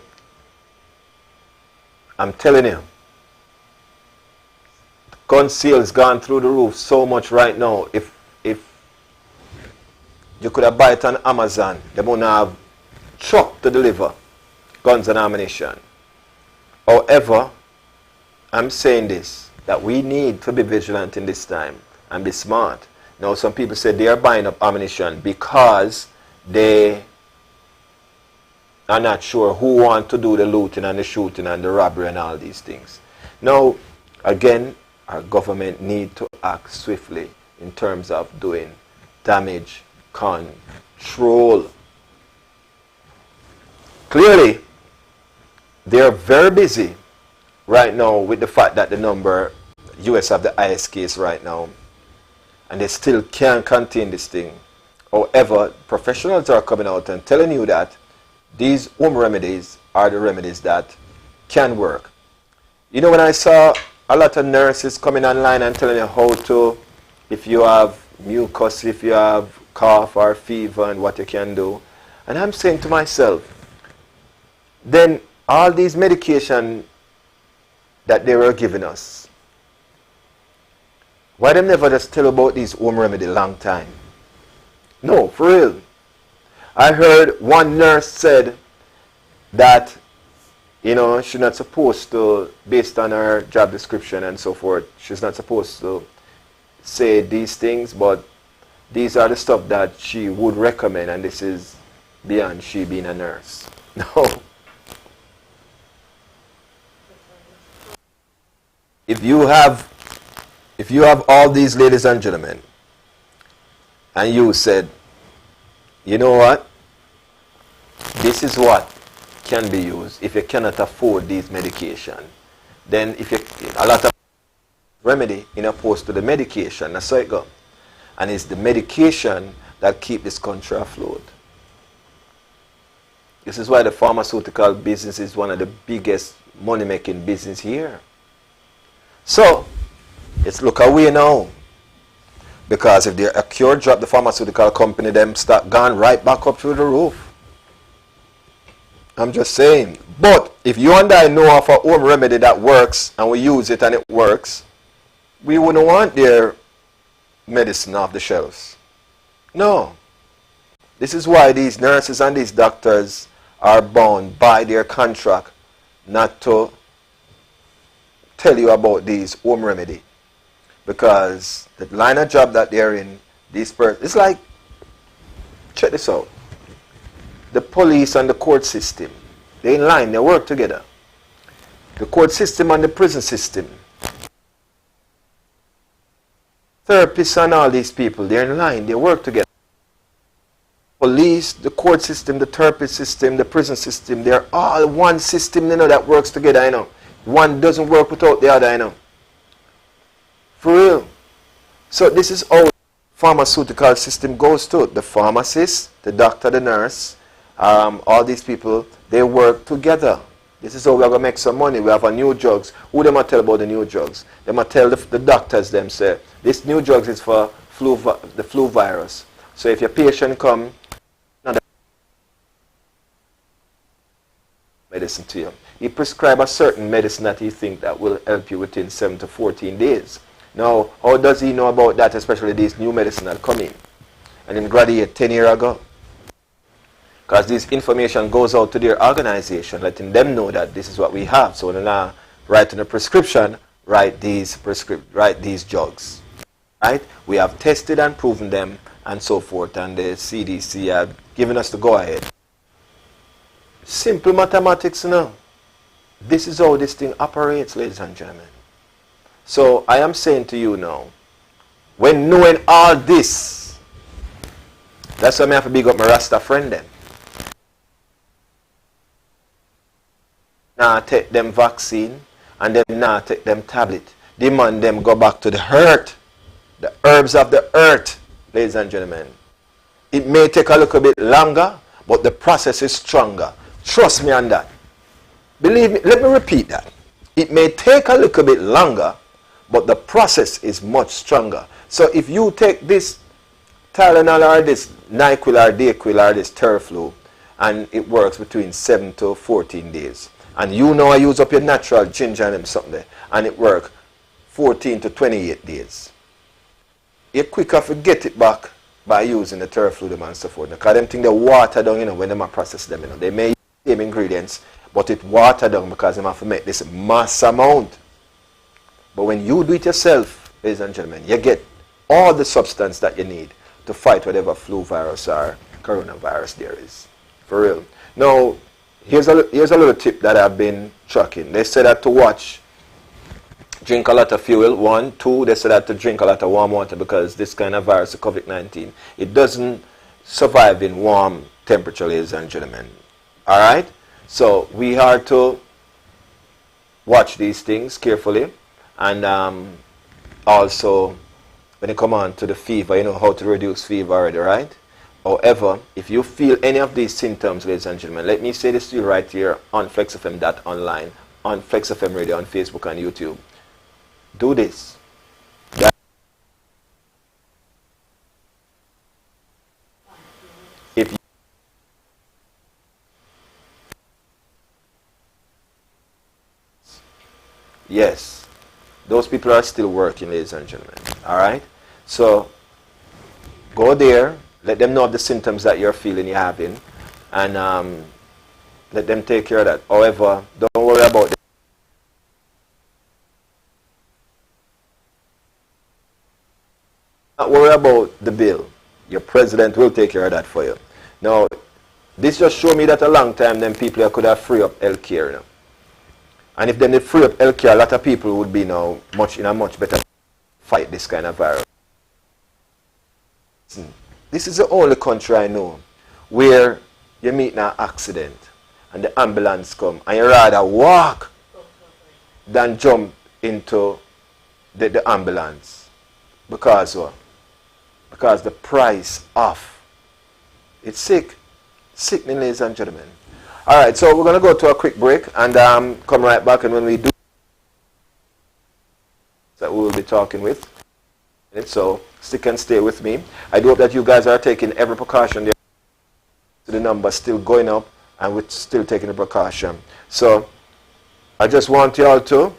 I'm telling you. Gun sales gone through the roof so much right now. If you could have bought it on Amazon, they wouldn't have truck to deliver guns and ammunition. However, I'm saying this, that we need to be vigilant in this time and be smart. Now, some people say they are buying up ammunition because they are not sure who want to do the looting and the shooting and the robbery and all these things. Now, again, our government need to act swiftly in terms of doing damage control. Clearly, they are very busy right now with the fact that the number, US have the highest case right now, and they still can't contain this thing. However, professionals are coming out and telling you that these home remedies are the remedies that can work. You know, when I saw a lot of nurses coming online and telling you how to, if you have mucus, if you have cough or fever and what you can do, and I'm saying to myself, then all these medication that they were giving us, why them never just tell about these home remedy long time? No, for real. I heard one nurse said that, you know, she's not supposed to, based on her job description and so forth, she's not supposed to say these things, but these are the stuff that she would recommend, and this is beyond she being a nurse. No. If you have all these ladies and gentlemen, and you said, you know what, this is what can be used if you cannot afford these medication, then if you, a lot of remedy in opposed to the medication, that's how it goes. And it's the medication that keep this country afloat. This is why the pharmaceutical business is one of the biggest money-making business here. So, let's look away now. Because if the cure drop, the pharmaceutical company, them start gone right back up through the roof. I'm just saying. But if you and I know of a home remedy that works and we use it and it works, we wouldn't want their medicine off the shelves. No. This is why these nurses and these doctors are bound by their contract not to tell you about these home remedy. Because the line of job that they're in, these persons, it's like, check this out. The police and the court system, they in line, they work together. The court system and the prison system. Therapists and all these people, they're in line, they work together. Police, the court system, the therapist system, the prison system, they're all one system, you know, that works together, you know. One doesn't work without the other, you know. For real. So this is how the pharmaceutical system goes to. The pharmacist, the doctor, the nurse, all these people, they work together. This is how we're going to make some money. We have a new drugs. Who them tell about the new drugs? They might tell the doctors them say, this new drugs is for the flu virus. So if your patient come, medicine to you. He prescribe a certain medicine that he think that will help you within 7 to 14 days. Now, how does he know about that, especially these new medicine that come in? And him graduate 10 years ago. Because this information goes out to their organization, letting them know that this is what we have. So when they write in a prescription, write these drugs. Right? We have tested and proven them and so forth, and the CDC have given us the go-ahead. Simple mathematics now. This is how this thing operates, ladies and gentlemen. So I am saying to you now, when knowing all this, that's why I have to big up my Rasta friend then. Now take them vaccine and then now take them tablet. Demand them go back to the earth, the herbs of the earth, ladies and gentlemen. It may take a little bit longer, but the process is stronger. Trust me on that. Believe me, let me repeat that. It may take a little bit longer, but the process is much stronger. So if you take this Tylenol or this NyQuil or Dayquil or this Theraflu, and it works between 7 to 14 days, and you know I use up your natural ginger and something there, and it works 14 to 28 days, you're quicker to get it back by using the Theraflu and so forth. Because them think they water down, you know, when they process them, you know. They may use the same ingredients, but it water down because they have to make this mass amount. But when you do it yourself, ladies and gentlemen, you get all the substance that you need to fight whatever flu virus or coronavirus there is. For real. Now, here's a little tip that I've been tracking. They say that to watch, drink a lot of fuel, 1. 2, they say that to drink a lot of warm water because this kind of virus, the COVID-19, it doesn't survive in warm temperature, ladies and gentlemen. Alright? So, we are to watch these things carefully. And also, when it come on to the fever, you know how to reduce fever already, right? However, if you feel any of these symptoms, ladies and gentlemen, let me say this to you right here on FlexFM.online, on Flex FM Radio, on Facebook and YouTube. Do this. If you yes, those people are still working, ladies and gentlemen. All right? So, go there. Let them know of the symptoms that you're feeling you're having, and let them take care of that. However, don't worry about it. Don't worry about the bill. Your president will take care of that for you. Now, this just showed me that a long time then people could have free up healthcare. You know? And if they did free up healthcare, a lot of people would be now in a much better fight this kind of virus. This is the only country I know where you meet an accident and the ambulance come and you rather walk than jump into the ambulance. Because what? Because the price of it's sick. Sickening, ladies and gentlemen. Alright, so we're going to go to a quick break and come right back, and when we do that we will be talking with. So stick and stay with me. I do hope that you guys are taking every precaution there. The number still going up and we're still taking the precaution. So I just want you all to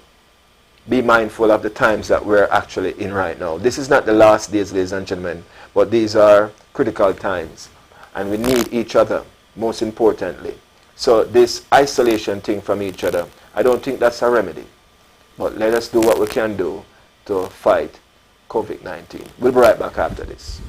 be mindful of the times that we're actually in right now. This is not the last days, ladies and gentlemen, but these are critical times and we need each other, most importantly. So this isolation thing from each other, I don't think that's a remedy. But let us do what we can do to fight COVID-19. We'll be right back after this.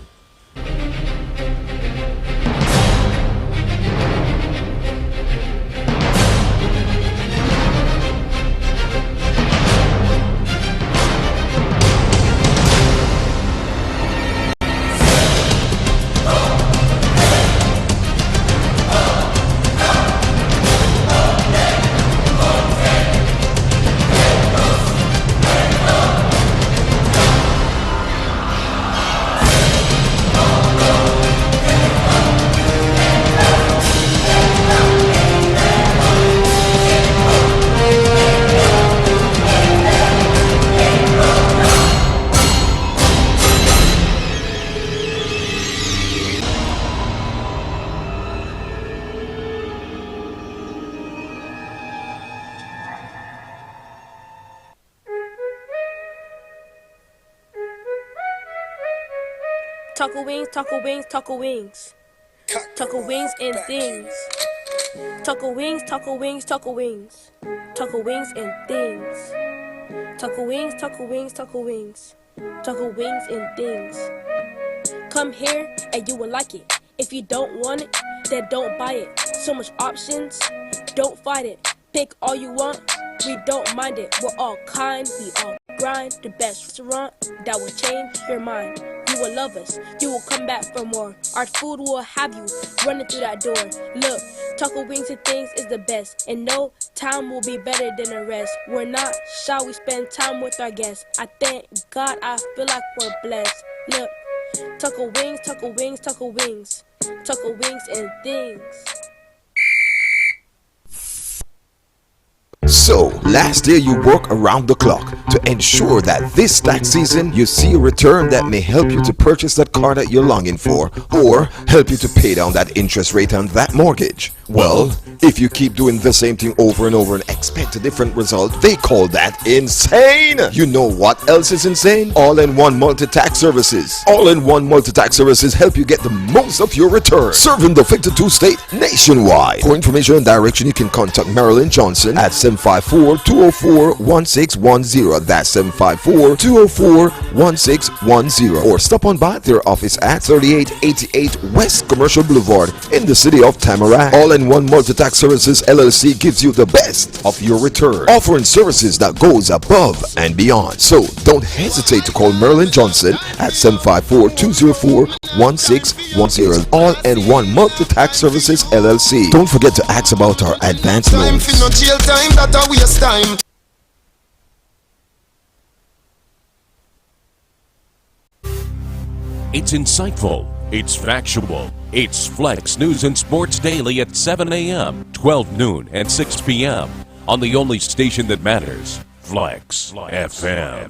Taco wings, taco wings, taco wings. Taco wings and things. Taco wings, taco wings, taco wings. Taco wings and things. Taco wings, taco wings, taco wings. Taco wings and things. Come here and you will like it. If you don't want it, then don't buy it. So much options, don't fight it. Pick all you want, we don't mind it. We're all kind, we all grind. The best restaurant that will change your mind. You will love us, you will come back for more. Our food will have you running through that door. Look, taco wings and things is the best, and no time will be better than the rest. We're not shy, we spend time with our guests. I thank God, I feel like we're blessed. Look, taco wings, taco wings, taco wings. Taco wings and things. So, last year you worked around the clock to ensure that this tax season you see a return that may help you to purchase that car that you're longing for, or help you to pay down that interest rate on that mortgage. Well, if you keep doing the same thing over and over and expect a different result, they call that insane. You know what else is insane? All-in-one multi-tax services. All-in-one multi-tax services help you get the most of your return, serving the 52 state nationwide. For information and direction, you can contact Marilyn Johnson at 754-204-1610. That's 754-204-1610. Or stop on by their office at 3888 West Commercial Boulevard in the city of Tamarack. All-in-one multi-tax services LLC gives you the best of your return, offering services that goes above and beyond. So don't hesitate to call Marilyn Johnson at 754-204-1610. All-in-one multi-tax services LLC. Don't forget to ask about our advance loans. It's insightful, it's factual, It's Flexx News and Sports Daily at 7 a.m., 12 noon, and 6 p.m. on the only station that matters, Flexx FM.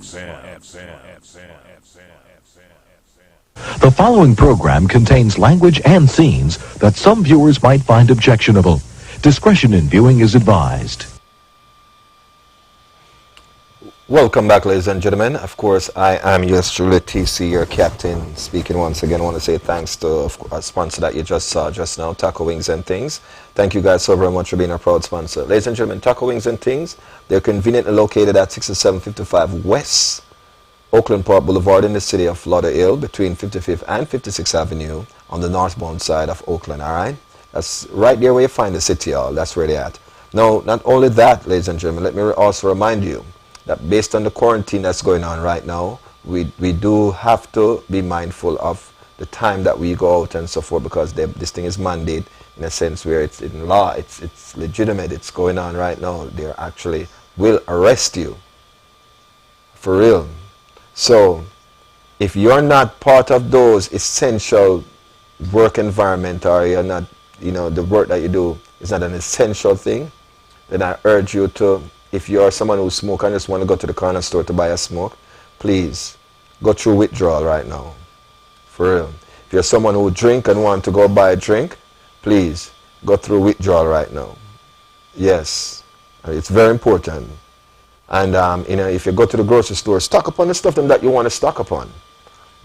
The following program contains language and scenes that some viewers might find objectionable. Discretion in viewing is advised. Welcome back, ladies and gentlemen. Of course, I am yours truly, TC, your captain, speaking once again. I want to say thanks to our sponsor that you just saw just now, Taco Wings and Things. Thank you guys so very much for being a proud sponsor. Ladies and gentlemen, Taco Wings and Things, they're conveniently located at 6755 West Oakland Park Boulevard in the city of Lauderdale, between 55th and 56th Avenue on the northbound side of Oakland, all right? That's right there where you find the City Hall. That's where they're at. Now, not only that, ladies and gentlemen, let me also remind you that based on the quarantine that's going on right now, we do have to be mindful of the time that we go out and so forth, because this thing is mandated in a sense where it's in law, it's legitimate, it's going on right now. They actually will arrest you. For real. So, if you're not part of those essential work environment, or you're not, the work that you do is not an essential thing, then I urge you to, if you're someone who smokes and just want to go to the corner store to buy a smoke, please go through withdrawal right now. For real. If you're someone who drink and want to go buy a drink, please go through withdrawal right now. Yes, it's very important. And if you go to the grocery store, stock upon the stuff that you want to stock upon,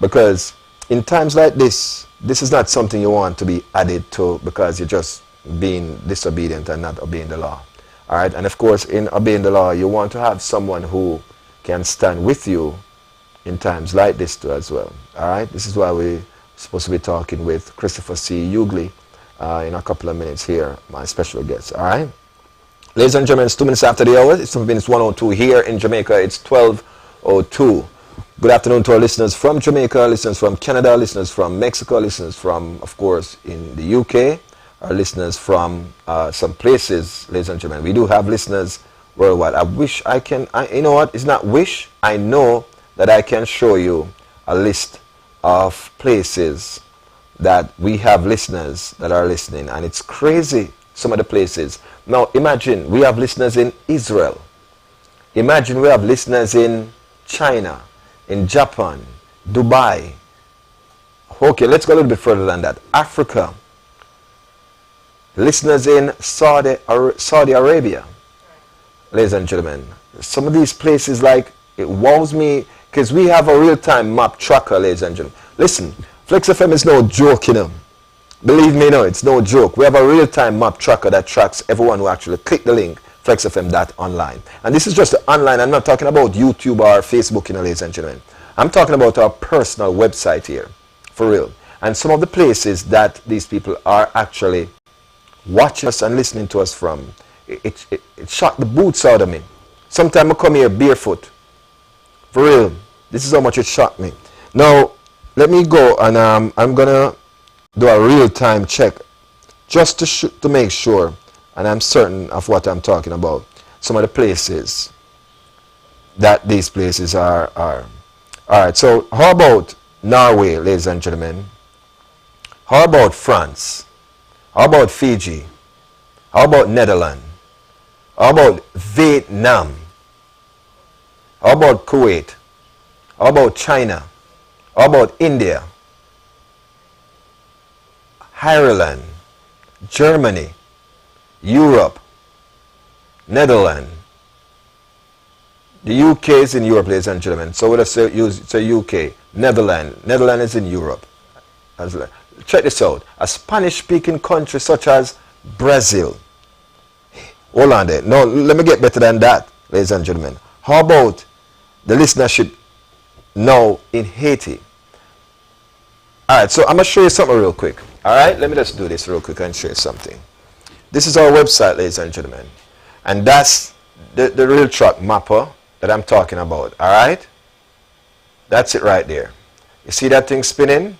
because in times like this is not something you want to be added to because you're just being disobedient and not obeying the law. All right, and of course, in obeying the law, you want to have someone who can stand with you in times like this too as well. All right, this is why we're supposed to be talking with Christopher C. Hughley in a couple of minutes here, my special guest. All right, ladies and gentlemen, it's 2 minutes after the hour. It's 1:02 here in Jamaica. It's 12:02. Good afternoon to our listeners from Jamaica, listeners from Canada, listeners from Mexico, listeners from, of course, in the UK. Our listeners from some places, ladies and gentlemen. We do have listeners worldwide. I wish I can, you know what, it's not wish, I know that I can show you a list of places that we have listeners that are listening, and it's crazy, some of the places. Now imagine we have listeners in Israel. Imagine we have listeners in China, in Japan, Dubai. Okay, let's go a little bit further than that. Africa. Listeners in Saudi Arabia, ladies and gentlemen. Some of these places, like, it wows me, because we have a real-time map tracker, ladies and gentlemen. Listen, Flexx FM is no joke, Believe me, no, it's no joke. We have a real-time map tracker that tracks everyone who actually click the link, flexfm.online. And this is just the online. I'm not talking about YouTube or Facebook, ladies and gentlemen. I'm talking about our personal website here, for real. And some of the places that these people are actually watching us and listening to us from, it shocked the boots out of me. Sometimes I come here barefoot. For real. This is how much it shocked me. Now, let me go and I'm going to do a real-time check just to make sure, and I'm certain of what I'm talking about, some of the places that these places are. All right, so how about Norway, ladies and gentlemen? How about France? How about Fiji? How about Netherlands? How about Vietnam? How about Kuwait? How about China? How about India? Ireland? Germany? Europe? Netherlands? The UK is in Europe, ladies and gentlemen. So let's say UK. Netherlands. Netherlands is in Europe. Check this out. A Spanish-speaking country such as Brazil. Hold on there. No, let me get better than that, ladies and gentlemen. How about the listenership now in Haiti? All right, so I'm going to show you something real quick. All right, let me just do this real quick and show you something. This is our website, ladies and gentlemen. And that's the real track mapper that I'm talking about. All right? That's it right there. You see that thing spinning?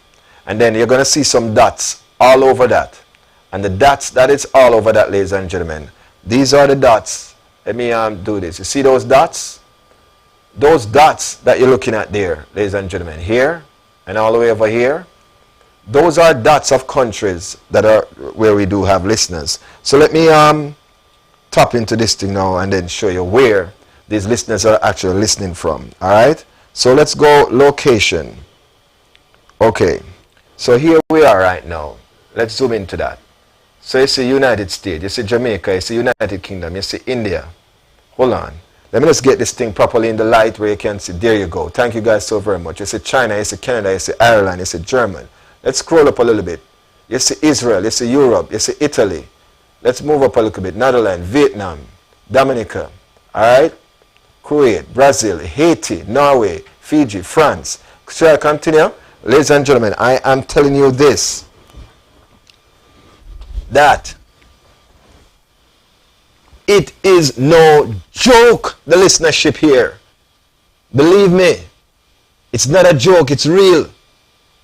And then you're going to see some dots all over that. And the dots that is all over that, ladies and gentlemen, these are the dots. Let me do this. You see those dots? Those dots that you're looking at there, ladies and gentlemen, here and all the way over here, Those are dots of countries that are where we do have listeners. So let me tap into this thing now and then show you where these listeners are actually listening from. All right. So let's go location. Okay. So here we are right now. Let's zoom into that. So you see United States, you see Jamaica, you see United Kingdom, you see India. Hold on. Let me just get this thing properly in the light where you can see. There you go. Thank you guys so very much. You see China, you see Canada, you see Ireland, you see Germany. Let's scroll up a little bit. You see Israel, you see Europe, you see Italy. Let's move up a little bit. Netherlands, Vietnam, Dominica, all right? Kuwait, Brazil, Haiti, Norway, Fiji, France. Shall I continue? Ladies and gentlemen, I am telling you this, that it is no joke, the listenership here. Believe me, it's not a joke, it's real.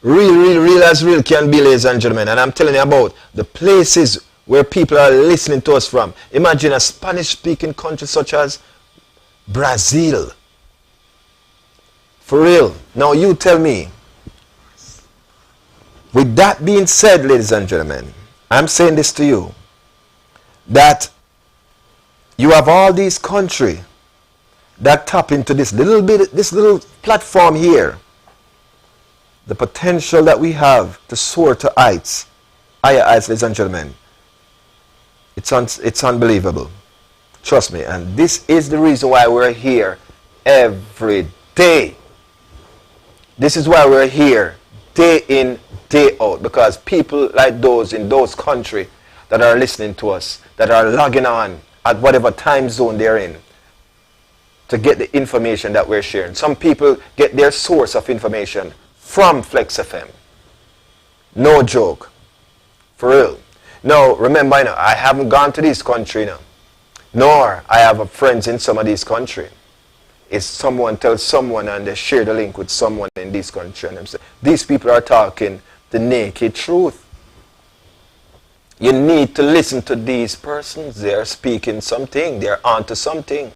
Real as real can be, ladies and gentlemen. And I'm telling you about the places where people are listening to us from. Imagine a Spanish-speaking country such as Brazil. For real. Now you tell me, with that being said, ladies and gentlemen, I'm saying this to you, that you have all these countries that tap into this little platform here. The potential that we have to soar to heights, higher heights, ladies and gentlemen, it's unbelievable. Trust me. And this is the reason why we're here every day. This is why we're here day in, day out. Because people like those in those countries that are listening to us, that are logging on at whatever time zone they're in, to get the information that we're sharing. Some people get their source of information from Flexx FM. No joke. For real. Now, remember, I haven't gone to this country now. Nor I have friends in some of these countries. If someone tells someone and they share the link with someone in this country and they say, these people are talking the naked truth. You need to listen to these persons. They're speaking something. They're onto something.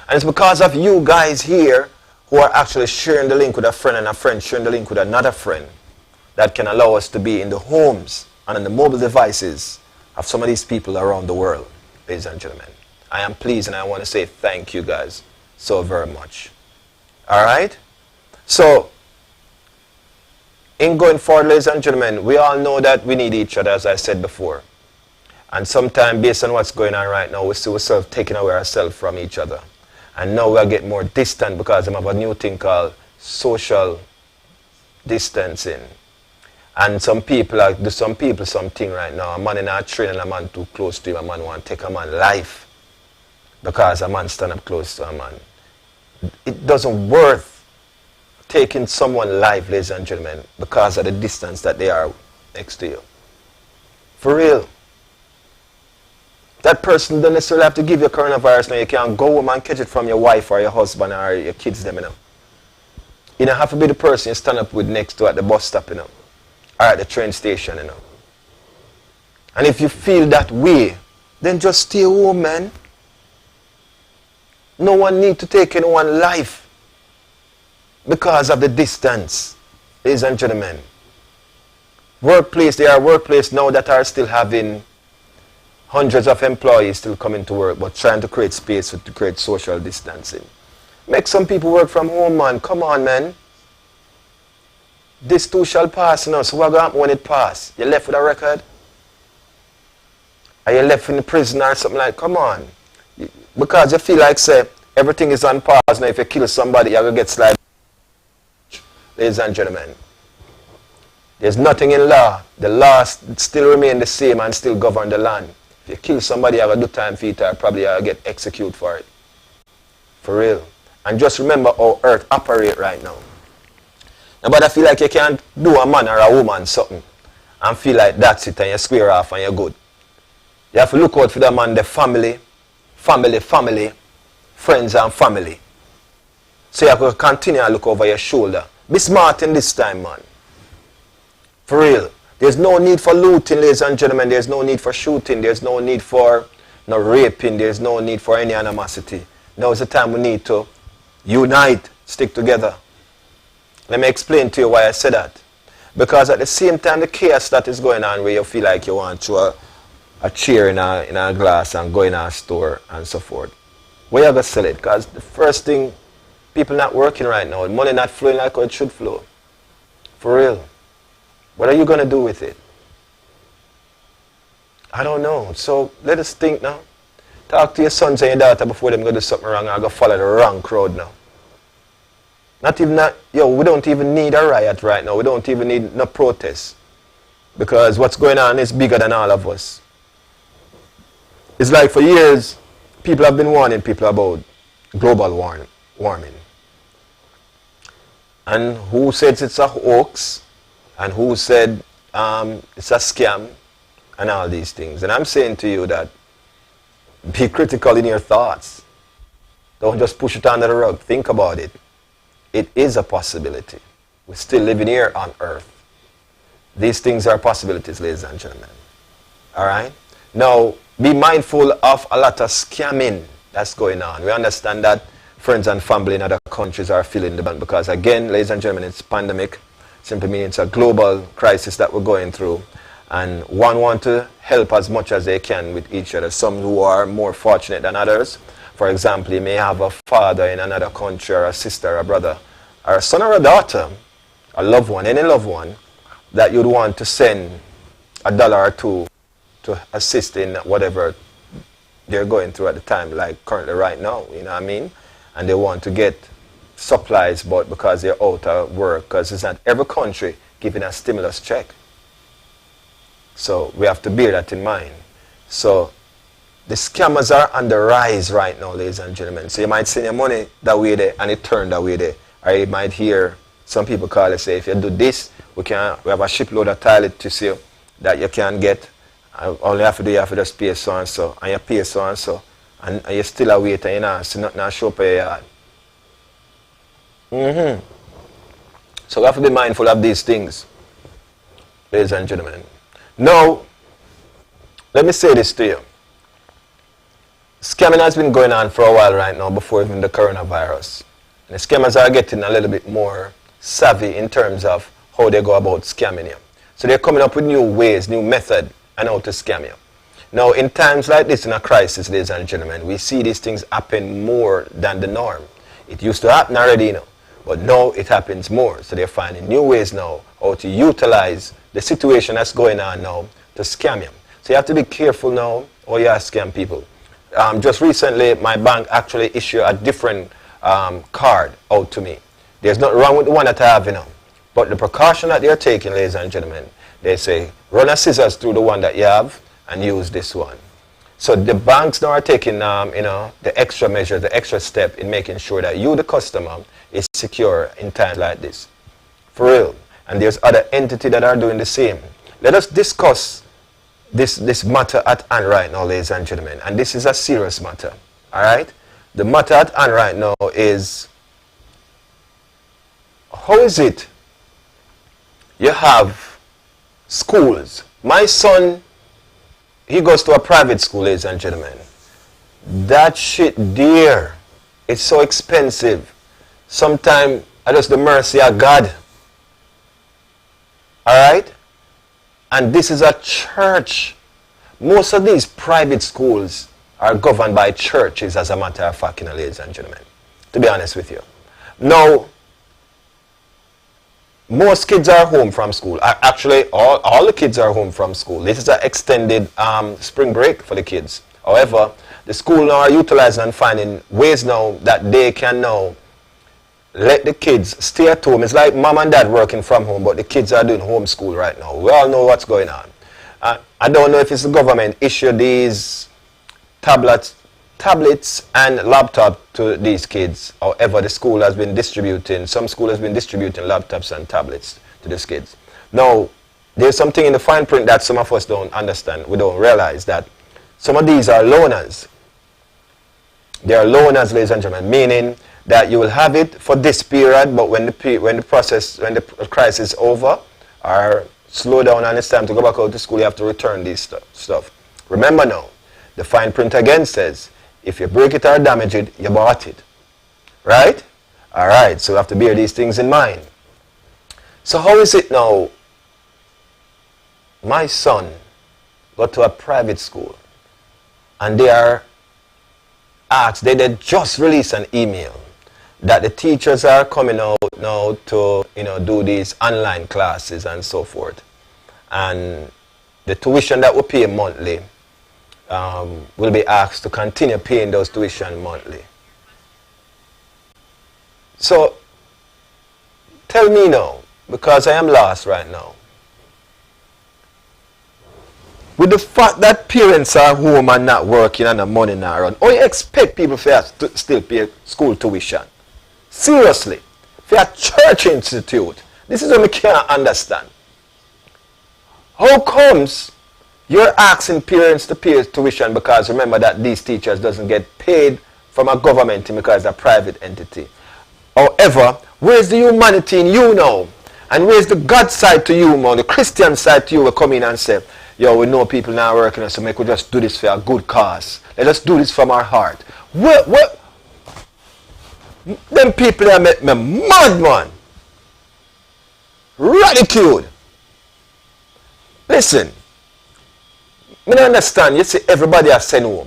And it's because of you guys here who are actually sharing the link with a friend and a friend sharing the link with another friend that can allow us to be in the homes and on the mobile devices of some of these people around the world, ladies and gentlemen. I am pleased and I want to say thank you guys so very much. All right? So, in going forward, ladies and gentlemen, we all know that we need each other, as I said before. And sometimes, based on what's going on right now, we see ourselves taking away ourselves from each other. And now we're getting more distant because we have a new thing called social distancing. And some people do something right now. A man in a train and a man too close to him, a man want to take a man life because a man stand up close to a man. It doesn't worth taking someone life, ladies and gentlemen, because of the distance that they are next to you. For real. That person doesn't necessarily have to give you coronavirus now. You can go home and catch it from your wife or your husband or your kids, them, you know. You don't have to be the person you stand up with next to at the bus stop, you know, or at the train station, you know. And if you feel that way, then just stay home, man. No one needs to take anyone's life because of the distance, ladies and gentlemen. There are workplaces now that are still having hundreds of employees still coming to work, but trying to create space to create social distancing. Make some people work from home, man. Come on, man. This too shall pass, you know. So what going to happen when it passes? You left with a record? Are you left in the prison or something like? Come on. Because you feel like, say, everything is on pause. Now if you kill somebody, you're going to get slide. Ladies and gentlemen, there's nothing in law. The law still remain the same and still govern the land. If you kill somebody, you're going to do time for it, or probably you're going to get executed for it. For real. And just remember how earth operate right now. Nobody feel like you can't do a man or a woman something and feel like that's it and you square off and you're good. You have to look out for the man, the family, friends and family. So you have to continue to look over your shoulder. Be smart in this time, man. For real. There's no need for looting, ladies and gentlemen. There's no need for shooting. There's no need for no raping. There's no need for any animosity. Now is the time we need to unite, stick together. Let me explain to you why I said that. Because at the same time, the chaos that is going on where you feel like you want to a chair in a glass and go in a store and so forth. Where you going to sell it? Because the first thing, people not working right now, money not flowing like it should flow. For real. What are you going to do with it? I don't know. So let us think now. Talk to your sons and your daughter before them go do something wrong and go follow the wrong crowd now. We don't even need a riot right now. We don't even need no protest. Because what's going on is bigger than all of us. It's like for years, people have been warning people about global warming. And who says it's a hoax? And who said it's a scam? And all these things. And I'm saying to you that be critical in your thoughts. Don't just push it under the rug. Think about it. It is a possibility. We're still living here on earth. These things are possibilities, ladies and gentlemen. Alright? Now, be mindful of a lot of scamming that's going on. We understand that friends and family in other countries are feeling the brunt because, again, ladies and gentlemen, it's pandemic. Simply means it's a global crisis that we're going through. And one want to help as much as they can with each other. Some who are more fortunate than others. For example, you may have a father in another country, or a sister, or a brother, or a son or a daughter, a loved one, any loved one, that you'd want to send $1 or $2 to assist in whatever they're going through at the time, like currently right now, you know what I mean? And they want to get supplies, but because they're out of work, because it's not every country giving a stimulus check. So we have to bear that in mind. So the scammers are on the rise right now, ladies and gentlemen. So you might send your money that way there and it turned that way there. Or you might hear some people call and say, if you do this, we have a shipload of toilet tissue that you can get. All you have to do, you have to just pay so and so. And you pay so and so. And you're still a waiter, you know, so nothing show up your yard. So we have to be mindful of these things, ladies and gentlemen. Now, let me say this to you. Scamming has been going on for a while right now before even the coronavirus. And the scammers are getting a little bit more savvy in terms of how they go about scamming you. So they're coming up with new ways, new method, and how to scam you. Now, in times like this, in a crisis, ladies and gentlemen, we see these things happen more than the norm. It used to happen already, you know, but now it happens more. So they're finding new ways now how to utilize the situation that's going on now to scam you. So you have to be careful now how you scam people. Just recently, my bank actually issued a different card out to me. There's nothing wrong with the one that I have, you know. But the precaution that they're taking, ladies and gentlemen, they say, run a scissors through the one that you have and use this one. So the banks now are taking, the extra measure, the extra step in making sure that you, the customer, is secure in times like this. For real. And there's other entities that are doing the same. Let us discuss this matter at hand right now, ladies and gentlemen. And this is a serious matter. Alright? The matter at hand right now is, how is it you have schools? My son, he goes to a private school, ladies and gentlemen. That shit there, it's so expensive. Sometimes I just the mercy of God. Alright? And this is a church. Most of these private schools are governed by churches, as a matter of fact, ladies and gentlemen. To be honest with you. Now, most kids are home from school. Actually, all the kids are home from school. This is an extended spring break for the kids. However, the school now are utilizing and finding ways now that they can now let the kids stay at home. It's like mom and dad working from home, but the kids are doing homeschool right now. We all know what's going on. I don't know if it's the government issue these tablets and laptops to these kids. However, the school has been distributing, some school has been distributing laptops and tablets to these kids. Now, there's something in the fine print that some of us don't understand. We don't realize that some of these are loaners. They are loaners, ladies and gentlemen, meaning that you will have it for this period, but when the crisis is over, or slow down and it's time to go back out to school, you have to return these stuff. Remember now, the fine print again says, if you break it or damage it, you bought it. Right? Alright, so you have to bear these things in mind. So how is it now my son go to a private school and they are asked, they just released an email that the teachers are coming out now to do these online classes and so forth, and the tuition that we pay monthly will be asked to continue paying those tuition monthly. So tell me now, because I am lost right now, with the fact that parents are home and not working and the money not run, how you expect people to still pay school tuition? Seriously, for a church institute, this is what I can't understand. How comes you're asking parents to pay tuition, because remember that these teachers doesn't get paid from a government because it's a private entity. However, where's the humanity in you now? And where's the God side to you, man? The Christian side to you will come in and say, yo, we know people now working, so make we just do this for a good cause. Let us do this from our heart. What? Them people that make me mad, man. Ridiculed. Listen, I don't understand. You see, everybody has sent home.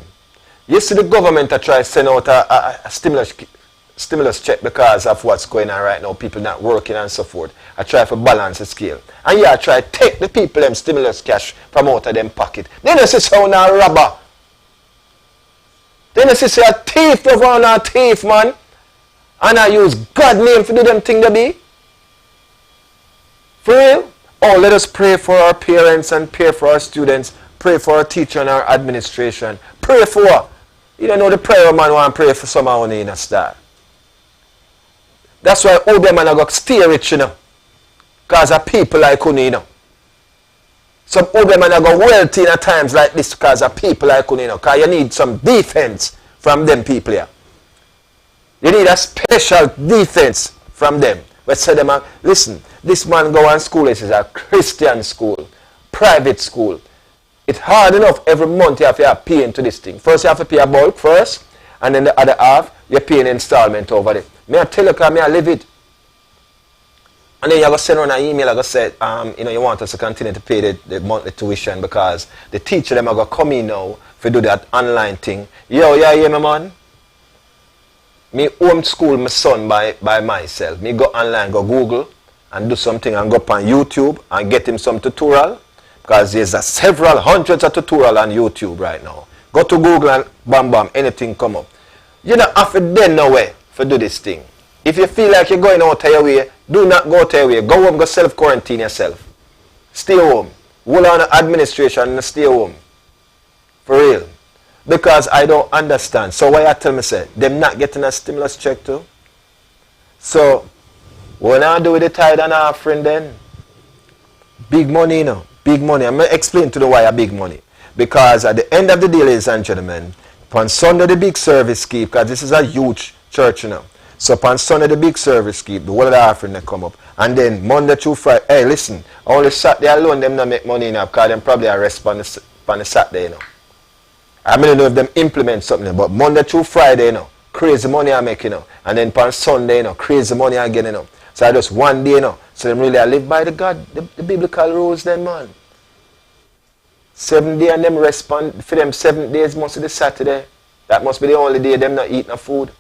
You see, the government are trying to send out a stimulus check because of what's going on right now. People not working and so forth. I try to balance the scale. And yeah, I try to take the people them stimulus cash from out of them pocket. Then you see someone a robber. Then you see a thief of one a thief, man. And I use God name to do them thing they be. For real? Oh, let us pray for our parents and pray for our students. Pray for our teacher and our administration. Pray for. You don't know the prayer man want to pray for someone in a star. That's why all them man are going to stay rich, you know. Because of people like you know. Some old men are going wealthy in a times like this because of people like you know. Because you need some defense from them people here. You need a special defense from them. But say them, listen, this man go on school, this is a Christian school, private school. It's hard enough every month you have to pay into this thing. First you have to pay a bulk first, and then the other half, you pay an installment over there. May I tell you, because I live it. And then you have to send on an email, like I said, you want us to continue to pay the monthly tuition because the teacher them are going to come in now to do that online thing. Yo, yeah, hear me, man? Me homeschool my son by myself. Me go online, go Google, and do something, and go up on YouTube, and get him some tutorial. Because there's several hundreds of tutorial on YouTube right now. Go to Google and bam, bam, anything come up. You don't have to then know where to do this thing. If you feel like you're going out of your way, do not go out of your way. Go home, go self-quarantine yourself. Stay home. Hold on to administration and stay home. For real. Because I don't understand. So why I tell me, say, them not getting a stimulus check too? So, what I do with the tithe and offering then? Big money, you know. Big money. I'm going to explain to the why a big money. Because at the end of the day, ladies and gentlemen, upon Sunday the big service keep, because this is a huge church, you know. So upon Sunday the big service keep, the whole of the offering they come up. And then Monday through Friday, hey listen, only Saturday alone them not make money enough because them probably arrest on the Saturday, you know. I don't know if them implement something, but Monday through Friday, you know, crazy money I make, you know. And then upon Sunday, you know, crazy money again, you know. So I just one day, you know. So them really I live by the biblical rules then, man. 7 days and them respond for them 7 days must be the Saturday. That must be the only day them not eat no food.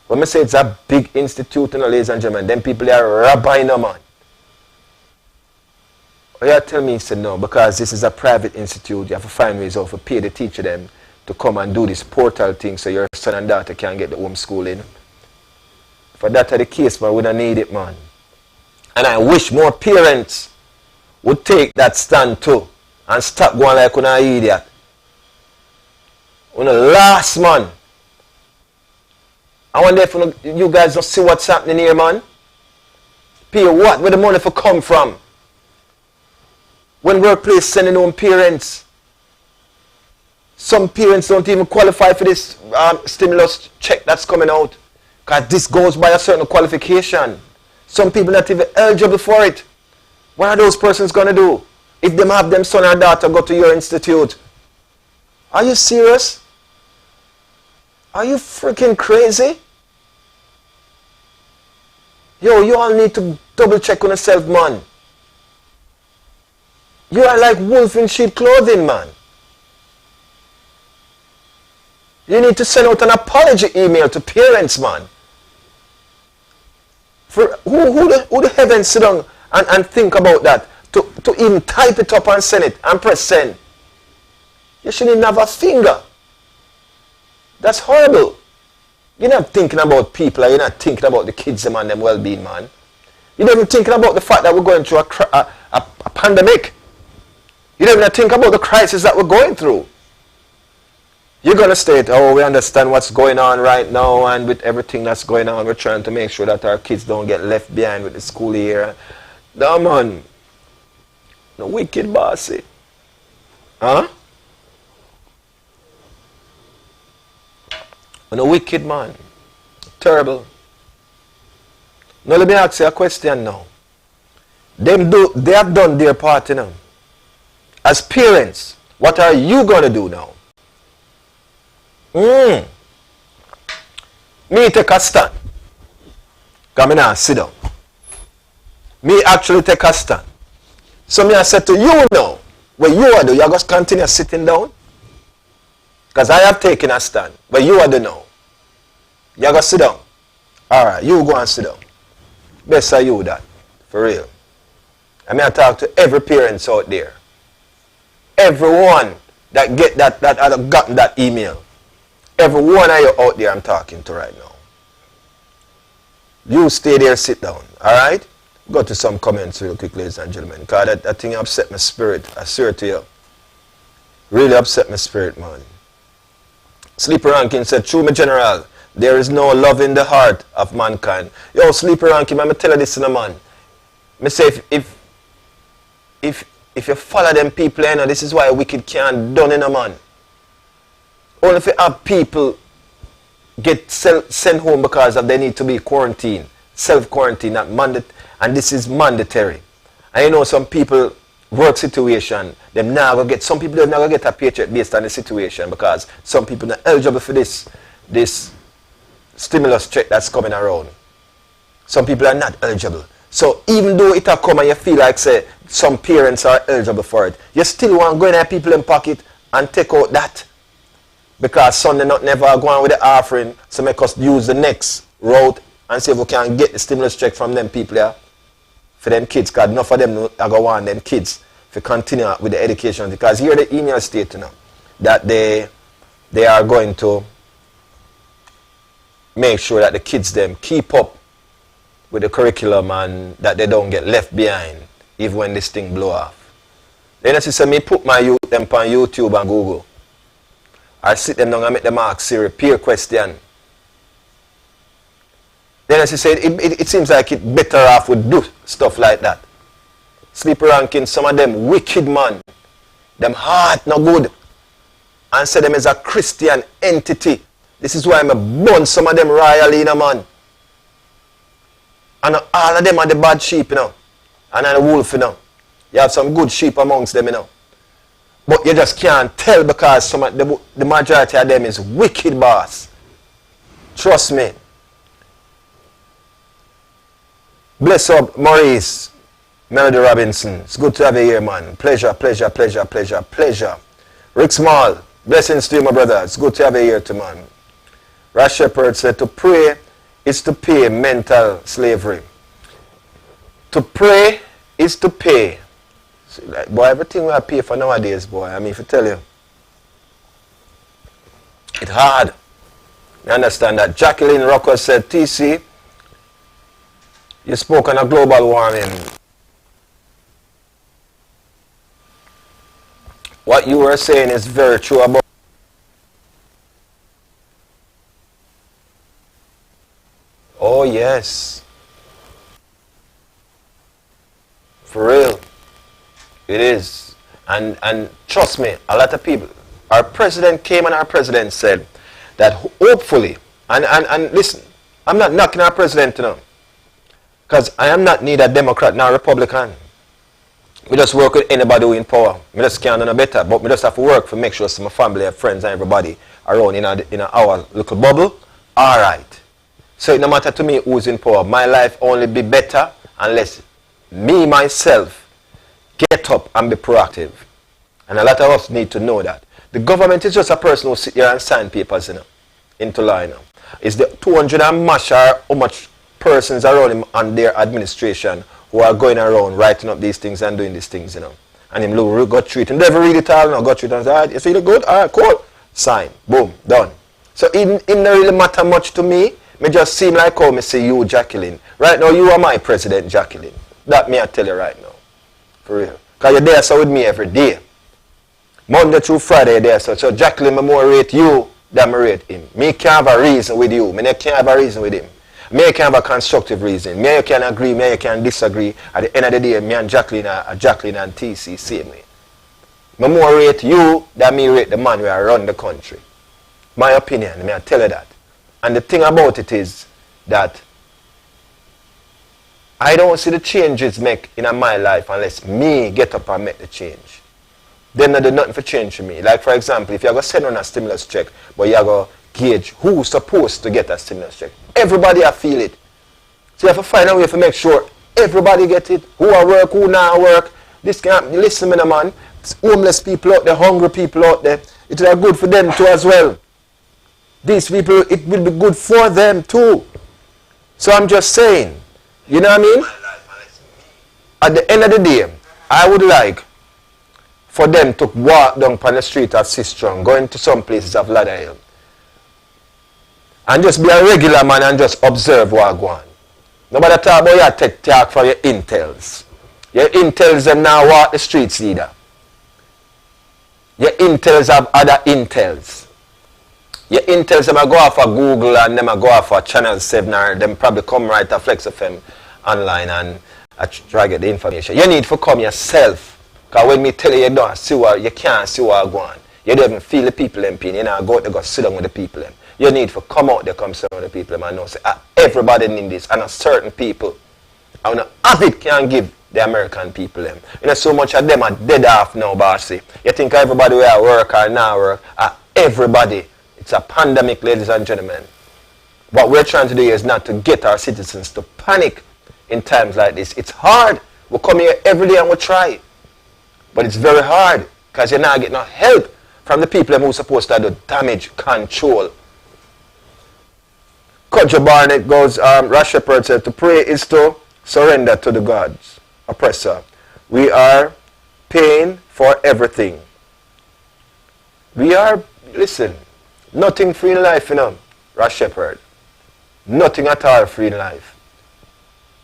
When I say it's a big institute, you know, ladies and gentlemen, them people are rabbi, no man. Oh, you tell me, he said no, because this is a private institute, you have to find ways of to pay the teacher them to come and do this portal thing so your son and daughter can get the homeschooling. For that the case, man, we don't need it, man. And I wish more parents would take that stand too and stop going like an idiot. When the last man. I wonder if you guys don't see what's happening here, man. Pay what? Where the money for come from? When workplace sending home parents. Some parents don't even qualify for this stimulus check that's coming out. Because this goes by a certain qualification. Some people not even eligible for it. What are those persons going to do? If them have them son or daughter go to your institute. Are you serious? Are you freaking crazy? Yo, you all need to double check on yourself, man. You are like wolf in sheep clothing, man. You need to send out an apology email to parents, man. For who the heavens sit down and think about that? To even type it up and send it and press send. You shouldn't even have a finger. That's horrible. You're not thinking about people, you're not thinking about the kids and them well-being, man. You're not even thinking about the fact that we're going through a pandemic. You don't even think about the crisis that we're going through. You're going to state, oh, we understand what's going on right now, and with everything that's going on, we're trying to make sure that our kids don't get left behind with the school year. No, man. No wicked bossy. Huh? No wicked man. Terrible. Now let me ask you a question now. They have done their part now. As parents, what are you going to do now? Me take a stand. Come in and sit down. Me actually take a stand. So me I said to you now, what you are doing, you are going to continue sitting down? Because I have taken a stand. But you are doing now. You are going to sit down. Alright, you go and sit down. Best are you that. For real. I mean I talk to every parents out there. Everyone that get that have gotten that email. Every one of you out there I'm talking to right now. You stay there, sit down. Alright? Go to some comments real quick, ladies and gentlemen. Because that thing upset my spirit. I swear to you. Really upset my spirit, man. Sleeper Rankin said, true, my general. There is no love in the heart of mankind. Yo, Sleeper Rankin, I'm going to tell you this, man. I say, if you follow them people, you know, this is why wicked can't done in a man. Only if you have people get sent home because of they need to be quarantined, self-quarantine, and this is mandatory. And you know some people work situation, them now go get, some people don't never get a paycheck based on the situation because some people not eligible for this stimulus check that's coming around. Some people are not eligible. So even though it have come and you feel like say some parents are eligible for it, you still want to go in at people in pocket and take out that. Because Sunday not never go on with the offering, so make us use the next route and see if we can get the stimulus check from them people here. For them kids, because enough of them are going to want them kids to continue with the education. Because here the email state now that they are going to make sure that the kids them keep up with the curriculum and that they don't get left behind even when this thing blow off. Then I say me put my youth them on YouTube and Google. I sit them down and make them ask Siri peer question. Then as he said, it seems like it better off would do stuff like that. Sleeper Ranking, some of them wicked man. Them heart no good. And say them as a Christian entity. This is why I'm a burn some of them royally, you know, man. And all of them are the bad sheep, you know. And the wolf, you know. You have some good sheep amongst them, you know. But you just can't tell because some of the majority of them is wicked, boss. Trust me. Bless up, Maurice, Melody Robinson. It's good to have you here, man. Pleasure, pleasure, pleasure, pleasure, pleasure. Rick Small, blessings to you, my brother. It's good to have you here, too, man. Rash Shepherd said, to pray is to pay mental slavery. To pray is to pay. See, like, boy, everything we pay for nowadays, boy, I mean, if I tell you, it's hard. You understand that? Jacqueline Rocco said, TC, you spoke on a global warming. What you were saying is very true about oh yes. For real. It is. And trust me, a lot of people, our president came and our president said that hopefully, and listen, I'm not knocking our president, you know. Because I am not neither Democrat nor Republican. We just work with anybody who in power. We just can't do no better. But we just have to work to make sure some my family and friends and everybody around in our little bubble. Alright. So it no matter to me who's in power. My life only be better unless me, myself, get up and be proactive. And a lot of us need to know that. The government is just a person who sit here and sign papers, you know, into law, you know. It's the 200 and mash or how much persons around him and their administration who are going around writing up these things and doing these things, you know. And him look, got treat. And never read it all, no, got treat and say, all right, you feel good? All right, cool. Sign. Boom. Done. So it don't really matter much to me. Me just seem like how me say you, Jacqueline. Right now, you are my president, Jacqueline. That me I tell you right now. For real. Because you're there so with me every day. Monday through Friday you're there. So Jacqueline, me more rate you than me rate him. Me can't have a reason with you. Me can't have a reason with him. Me can't have a constructive reason. Me you can agree, me you can disagree. At the end of the day, me and Jacqueline are Jacqueline and TC same way. Me more rate you than me rate the man who run the country. My opinion, me I tell you that. And the thing about it is that I don't see the changes make in my life unless me get up and make the change. Then I do nothing for change for me. Like for example, if you're going to send on a stimulus check, but you're going to gauge who's supposed to get a stimulus check. Everybody I feel it. So you have to find a way to make sure everybody get it. Who are work, who not work. This can't listen me, man. It's homeless people out there, hungry people out there. It is good for them too as well. These people, it will be good for them too. So I'm just saying, you know what I mean? At the end of the day, I would like for them to walk down on the street of Sistron, going to some places of Ladder and just be a regular man and just observe what going on. Nobody talk about your tech talk for your intels. Your intels them now walk the streets leader. Your intels have other intels. Your intels them go off of Google and them go off of Channel 7 or them probably come right to Flexx FM online and try to get the information. You need to come yourself. Because when me tell you you don't see what, you can't see what going on. You don't even feel the people in pain. You know, go out there, go sit down with the people. You need to come out there, come sit down with the people and know, say, everybody need this. And a certain people, I want to have it can give the American people them. You know, so much of them are dead off now, bossy. You think everybody will at work or not work. Everybody. It's a pandemic, ladies and gentlemen. What we're trying to do is not to get our citizens to panic in times like this. It's hard. We come here every day and we try. But it's very hard because you're not getting no help from the people who are supposed to do damage control. Kojo Barnett goes, Rash Shepherd said, to pray is to surrender to the gods. Oppressor. We are paying for everything. We are, listen, nothing free in life, you know, Rash Shepherd. Nothing at all free in life.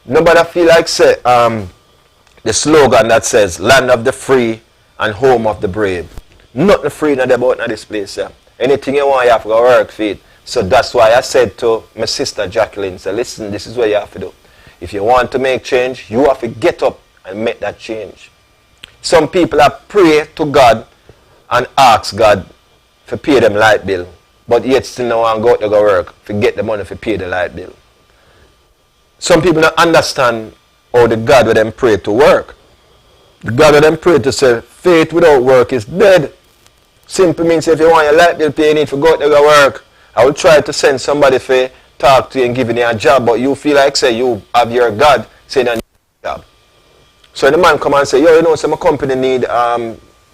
Nobody feel like say, the slogan that says, land of the free and home of the brave. Nothing free about this place. Yeah. Anything you want, you have to go work for it. So that's why I said to my sister Jacqueline, say, listen, this is what you have to do. If you want to make change, you have to get up and make that change. Some people have pray to God and ask God to pay them light bill, but yet still no one go out to go work to get the money to pay the light bill. Some people don't understand how the God with them pray to work. The God with them pray to say, faith without work is dead. Simple means if you want your light bill pay, you need to go out to go work. I will try to send somebody to talk to you and give you a job, but you feel like say you have your God saying a job. So the man come and say, yo, you know, so my company need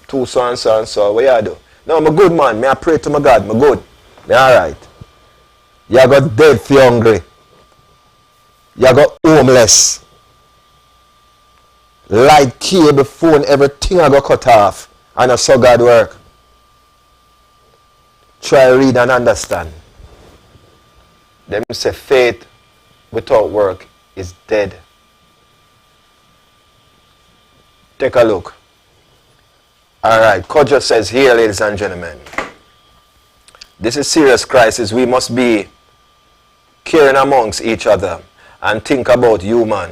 two so and so and so. What you do? No, I'm a good man. May I pray to my God. I'm good. Me alright. You got dead for hungry. You got homeless. Light, cable, phone, everything I got cut off. And I saw God work. Try read and understand. Them say faith without work is dead. Take a look. Alright, Kojo says here, ladies and gentlemen, this is serious crisis. We must be caring amongst each other and think about human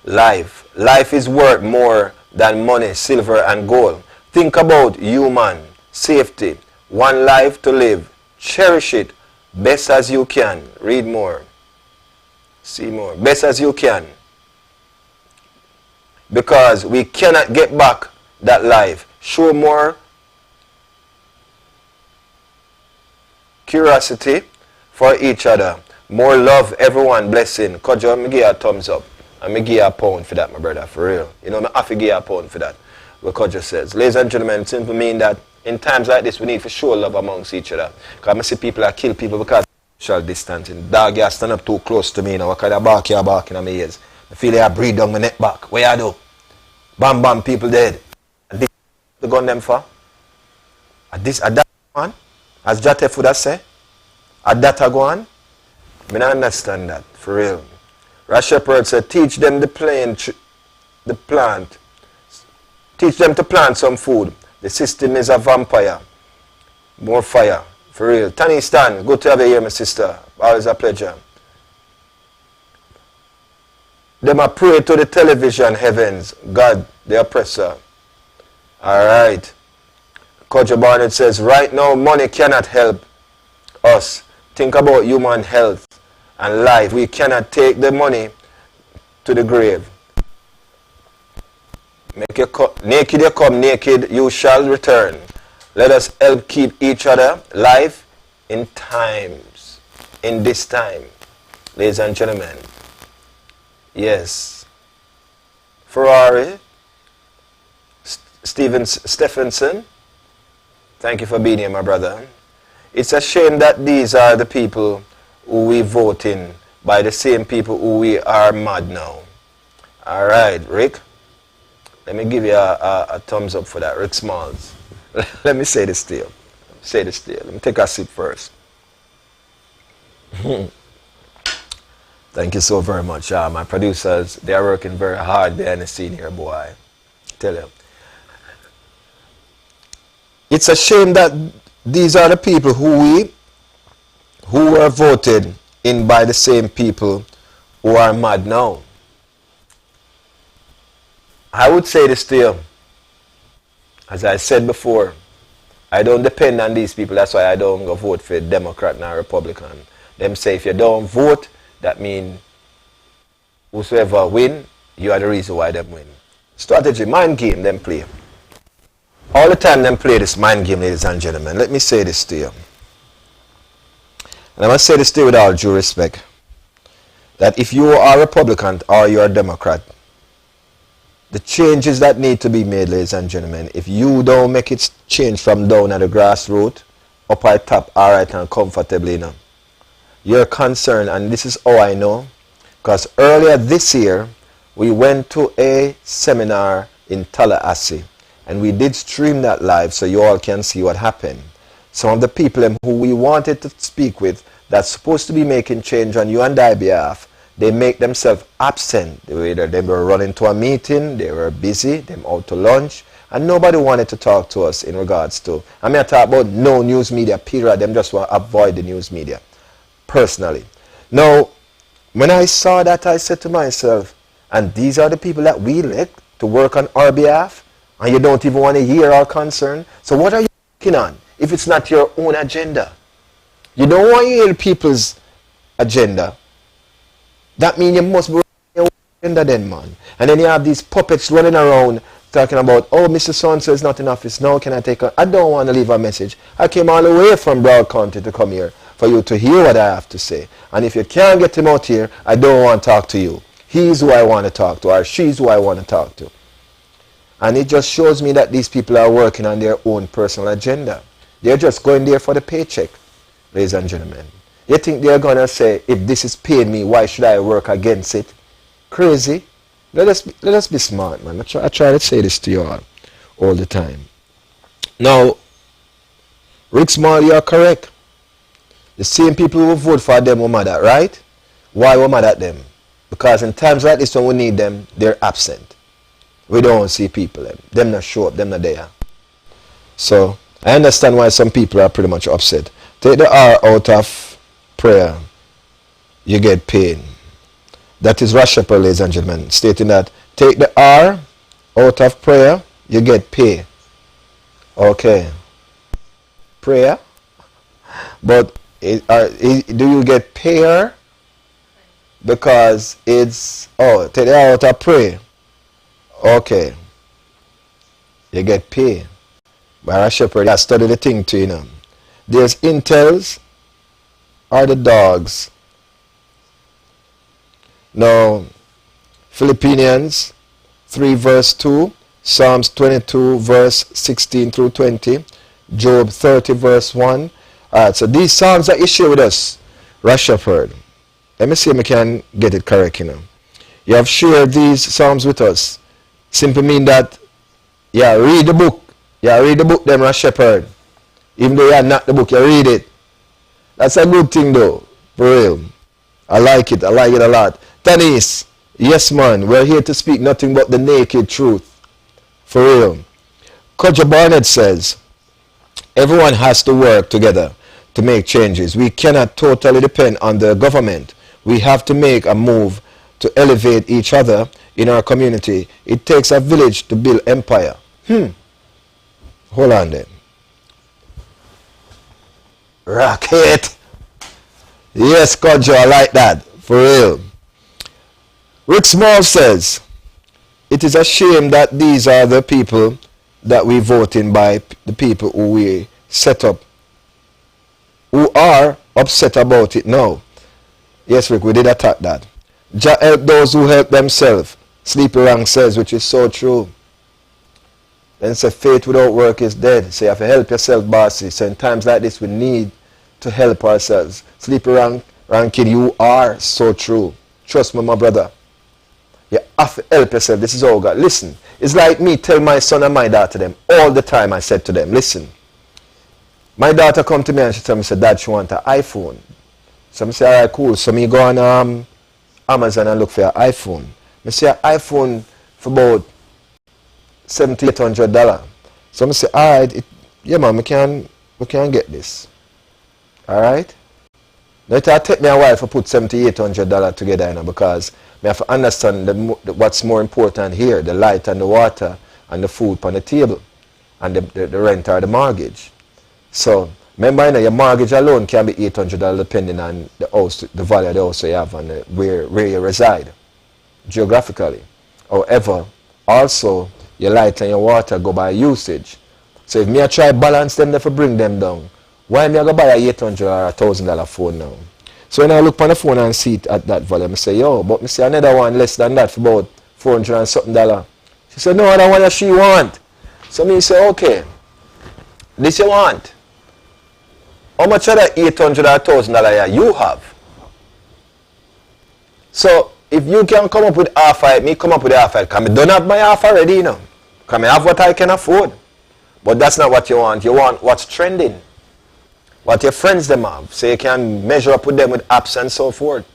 life. Life is worth more than money, silver and gold. Think about human safety. One life to live. Cherish it best as you can. Read more. See more. Best as you can. Because we cannot get back that life. Show more curiosity for each other. More love, everyone. Blessing. Kojo, me give you a thumbs up. And me give you a pound for that, my brother. For real. You know, me have to give you a pound for that. what Kodja says. Ladies and gentlemen, it simply means that in times like this, we need to show love amongst each other. Because I see people that kill people because of social distancing. Dog, you stand up too close to me now. What kind of bark you barking at my ears? I feel like I breathe down my neck back. What you do? Bam, bam, people dead. And this the gun them for? At that one? As Jate would have said? At that go on? I don't understand that, for real. Rash Shepherd said, teach them the plant. Teach them to plant some food. The system is a vampire. More fire, for real. Tani Stan, good to have you here, my sister. Always a pleasure. Them a pray to the television heavens. God, the oppressor. Alright. Kodja Barnett says, right now money cannot help us. Think about human health and life. We cannot take the money to the grave. Naked you come, naked you shall return. Let us help keep each other alive in this time. Ladies and gentlemen. Yes. Ferrari. Stephenson. Thank you for being here, my brother. It's a shame that these are the people who we vote in by the same people who we are mad now. All right, Rick. Let me give you a thumbs up for that, Rick Smalls. Let me say this to you. Let me take a sip first. Thank you so very much. My producers, they are working very hard behind the scene here, boy. I tell you. It's a shame that these are the people who were voted in by the same people who are mad now. I would say this to you. As I said before, I don't depend on these people. That's why I don't go vote for Democrat nor Republican. Them say if you don't vote, that means whosoever win, you are the reason why them win. Strategy, mind game, them play. All the time them play this mind game, ladies and gentlemen. Let me say this to you. And I must say this to you with all due respect. That if you are a Republican or you are a Democrat, the changes that need to be made, ladies and gentlemen, if you don't make it change from down at the grassroots, up at top, alright and comfortably now, you're concerned, and this is how I know, because earlier this year, we went to a seminar in Tallahassee, and we did stream that live so you all can see what happened. Some of the people who we wanted to speak with that's supposed to be making change on you and I behalf, they make themselves absent. They were running to a meeting, they were busy, them out to lunch, and nobody wanted to talk to us in regards to, I mean I talk about no news media, period, them just want to avoid the news media, personally. Now, when I saw that, I said to myself, and these are the people that we elect to work on our behalf, and you don't even want to hear our concern, so what are you working on if it's not your own agenda? You don't want to hear people's agenda. That means you must be running your own agenda then, man. And then you have these puppets running around talking about, oh, Mr. So-and-so is not in office. Now can I take a... I don't want to leave a message. I came all the way from Broward County to come here for you to hear what I have to say. And if you can't get him out here, I don't want to talk to you. He's who I want to talk to, or she's who I want to talk to. And it just shows me that these people are working on their own personal agenda. They're just going there for the paycheck, ladies and gentlemen. You think they're going to say, if this is paying me, why should I work against it? Crazy. Let us be smart, man. I try to say this to you all the time. Now, Rick Small, you are correct. The same people who vote for them were mad at, right? Why were mad at them? Because in times like this when we need them, they're absent. We don't see people. Them not show up, them not there. So, I understand why some people are pretty much upset. Take the R out of prayer, you get pain. That is Rash Shepherd, ladies and gentlemen, stating that take the R out of prayer, you get pay. Okay. Prayer. But do you get payer? Because it's, oh, take the R out of prayer. Okay. You get pay. By Rash Shepherd, I study the thing too, you know. There's intels or the dogs. Now, Philippians 3 verse 2, Psalms 22 verse 16 through 20. Job 30 verse 1. Alright, so these Psalms that you share with us, Rashford. Let me see if I can get it correct, you know. You have shared these Psalms with us. Simply mean that, yeah, read the book. Yeah, read the book then, Rashford. Even though you are not the book, you read it. That's a good thing though, for real. I like it a lot. Tanis, yes man, we're here to speak nothing but the naked truth. For real. Kodja Barnett says, everyone has to work together to make changes. We cannot totally depend on the government. We have to make a move to elevate each other in our community. It takes a village to build empire. Hold on then. Rocket. Yes, Kodja, I like that. For real. Rick Small says, it is a shame that these are the people that we vote in by the people who we set up, who are upset about it now. Yes, Rick, we did attack that. Jah help those who help themselves. Sleepy Rank says, which is so true. Then say faith without work is dead. So you have to help yourself, bossy. So in times like this, we need to help ourselves. Sleepy Rankin, you are so true. Trust me, my brother. You have to help yourself. This is all God. Listen, it's like me tell my son and my daughter them all the time. I said to them, listen. My daughter come to me and she tell me, say, Dad, she want an iPhone. So I say, all right, cool. So me go on Amazon and look for an iPhone. I say an iPhone for about $700-800. So I say, all right, yeah man, we can get this. All right. Now it take me a while to put $700-800 together, you know, because I have to understand what's more important here, the light and the water and the food on the table and the rent or the mortgage. So remember, you know, your mortgage alone can be $800 depending on the house, the value of the house you have and where you reside geographically. However, also your light and your water go by usage. So if me I try balance them to bring them down, why me I go buy a $800 or $1,000 phone now? So when I look on the phone and see it at that value, I say, yo, but I see another one less than that for about $400 and something. She said, no, I don't want what she want. So me say, okay, this you want. How much of that $800 or $1,000 you have? So if you can come up with half of it, me come up with half of it. Because I don't have my half already, you know. Because I have what I can afford. But that's not what you want. You want what's trending. What your friends them have. So you can measure up with them with apps and so forth.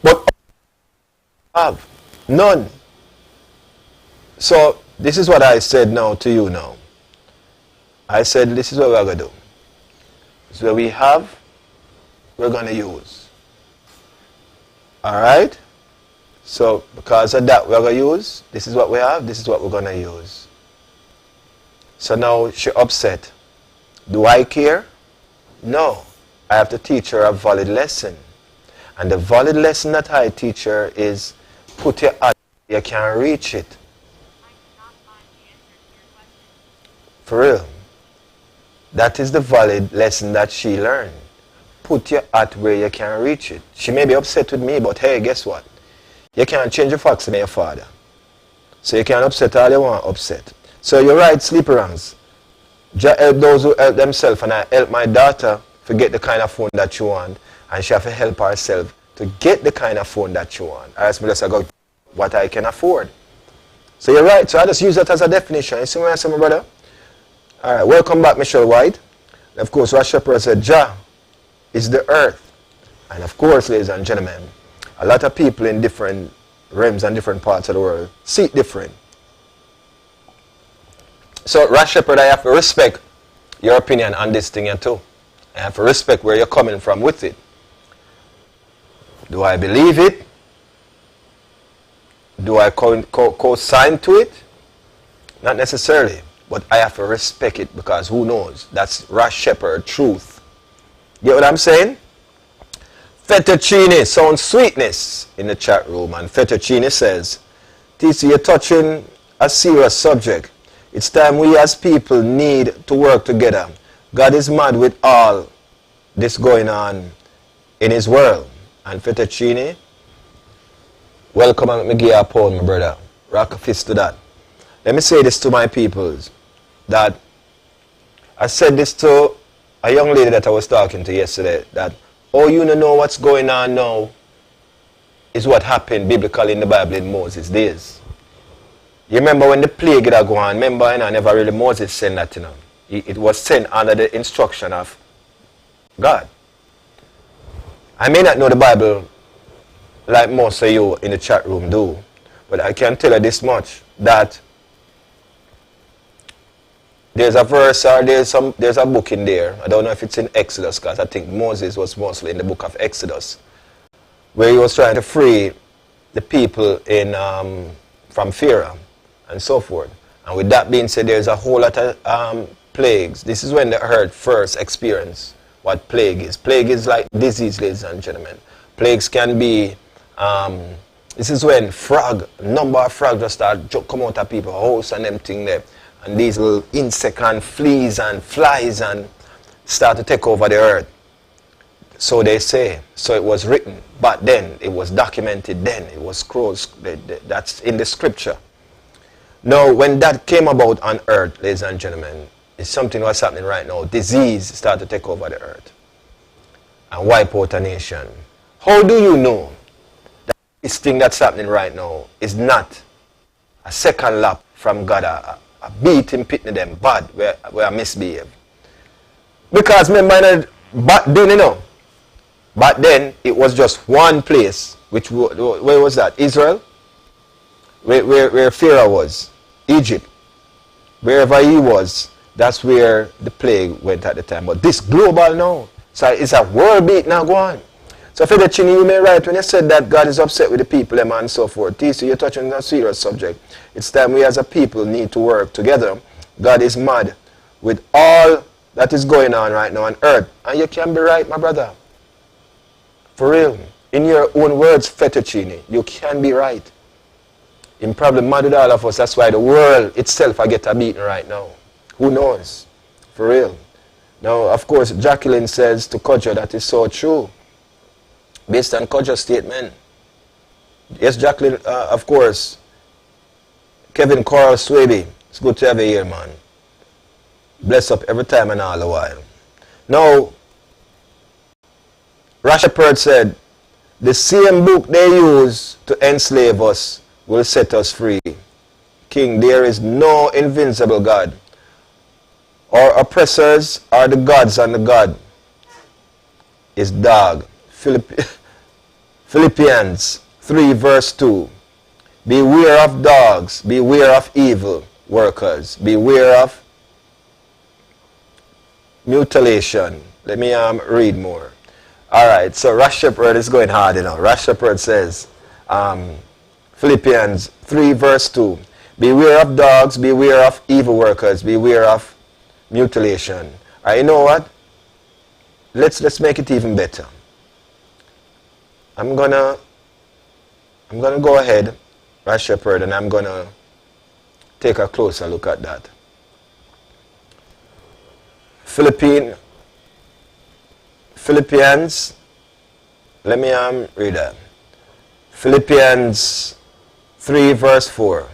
But have none. So this is what I said now to you now. I said this is what we're going to do. This is what we have, we're going to use. Alright? So because of that we're going to use, this is what we have, this is what we're going to use. So now she upset. Do I care? No. I have to teach her a valid lesson. And the valid lesson that I teach her is put your hand where you can reach it. For real. That is the valid lesson that she learned. Put your heart where you can reach it. She may be upset with me, but hey, guess what? You can't change your facts in your father. So you can upset all you want upset. So you're right, Sleepy Ranks. Just help those who help themselves, and I help my daughter to get the kind of phone that she want, and she have to help herself to get the kind of phone that she want. I ask me just about what I can afford. So you're right, so I just use that as a definition. You see what I say, my brother? Alright, welcome back, Michelle White. And of course, Rash Shepherd said, Jah is the earth. And of course, ladies and gentlemen, a lot of people in different realms and different parts of the world see it different. So, Rash Shepherd, I have to respect your opinion on this thing here too. I have to respect where you're coming from with it. Do I believe it? Do I co-sign to it? Not necessarily. But I have to respect it because who knows? That's Rash Shepherd truth. Get what I'm saying? Fettuccine sounds sweetness in the chat room. And Fettuccine says, TC, you're touching a serious subject. It's time we as people need to work together. God is mad with all this going on in his world. And Fettuccine, welcome and me give you a pound, my brother. Rock a fist to that. let me say this to my peoples, that I said this to a young lady that I was talking to yesterday, that all you know what's going on now is what happened biblically in the Bible in Moses' days. You remember when the plague had gone, remember, never really Moses sent that, It was sent under the instruction of God. I may not know the Bible like most of you in the chat room do, but I can tell you this much, that there's a verse or there's a book in there. I don't know if it's in Exodus, because I think Moses was mostly in the book of Exodus, where he was trying to free the people in from Pharaoh and so forth. And with that being said, there's a whole lot of plagues. This is when the earth first experienced what plague is. Plague is like disease, ladies and gentlemen. Plagues can be, this is when number of frogs just start come out of people's house and them thing there. And these little insects and fleas and flies and start to take over the earth. So they say. So it was written. But then it was documented then. It was scrolls. That's in the scripture. Now, when that came about on earth, ladies and gentlemen, it's something that's happening right now. Disease started to take over the earth and wipe out a nation. How do you know that this thing that's happening right now is not a second lap from God, a beating, pitting them bad, where I misbehave? Because remember, back then it was just one place, where was that? Israel? Where Pharaoh was, Egypt. Wherever he was, that's where the plague went at the time. But this global now, so it's a world beat now go on. So for the Chini, you may right when you said that God is upset with the people and so forth. So you're touching on a serious subject. It's time we as a people need to work together. God is mad with all that is going on right now on earth. And you can be right, my brother. For real. In your own words, Fettuccine, you can be right. Him probably mad with all of us. That's why the world itself I get a beating right now. Who knows? For real. Now, of course, Jacqueline says to Kodjo that is so true. Based on Kodjo's statement. Yes, Jacqueline, of course. Kevin Coral Swaby. It's good to have you here, man. Bless up every time and all the while. Now, Rashapurt said, the same book they use to enslave us will set us free. King, there is no invincible God. Our oppressors are the gods, and the God is dog. Philippians 3 verse 2. Beware of dogs, beware of evil workers, beware of mutilation. Let me read more. Alright, so Rash Shepherd is going hard, Rash Shepherd says, Philippians 3 verse 2. Beware of dogs, beware of evil workers, beware of mutilation. You know what? Let's make it even better. I'm gonna go ahead, Rash Shepherd, and I'm gonna take a closer look at that. Philippians, let me read that. Philippians 3 verse 4.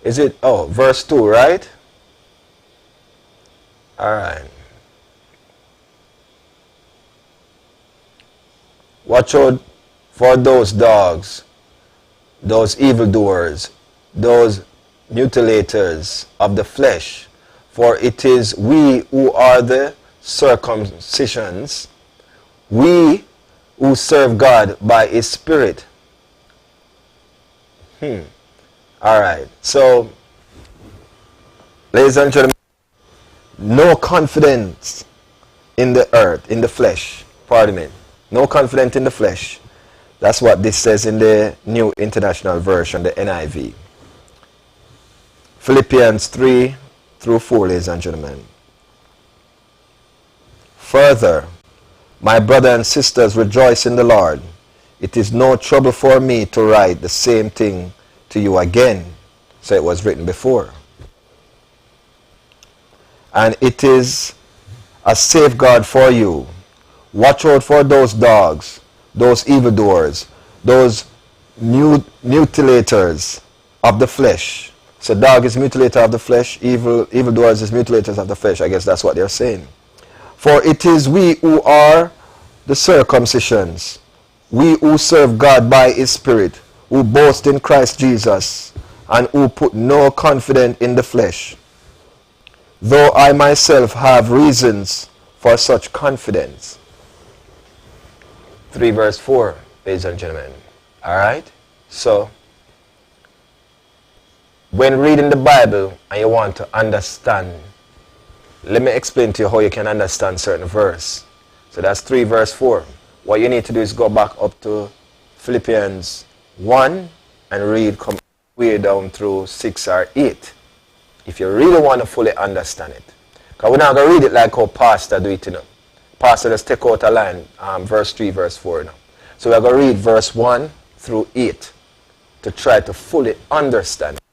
Is it, verse 2, right? Alright. Watch out for those dogs, those evildoers, those mutilators of the flesh, for it is we who are the circumcisions, we who serve God by His Spirit. Alright, so, ladies and gentlemen, no confidence in the earth, in the flesh, pardon me, no confidence in the flesh. That's what this says in the New International Version, the NIV. Philippians 3 through 4, ladies and gentlemen. Further, my brother and sisters, rejoice in the Lord. It is no trouble for me to write the same thing to you again. So it was written before. And it is a safeguard for you, Watch out for those dogs, those evildoers, those mutilators of the flesh. So dog is mutilator of the flesh, evildoers is mutilators of the flesh. I guess that's what they're saying. For it is we who are the circumcisions, we who serve God by his Spirit, who boast in Christ Jesus, and who put no confidence in the flesh. Though I myself have reasons for such confidence. 3 verse 4, ladies and gentlemen. Alright? So, when reading the Bible and you want to understand, let me explain to you how you can understand certain verse. So that's 3 verse 4. What you need to do is go back up to Philippians 1 and read come way down through 6 or 8. If you really want to fully understand it. Because we're not going to read it like how Pastor do it, you know. Pastor just take out a line, verse 3, verse 4, you know. So we're going to read verse 1 through 8 to try to fully understand it.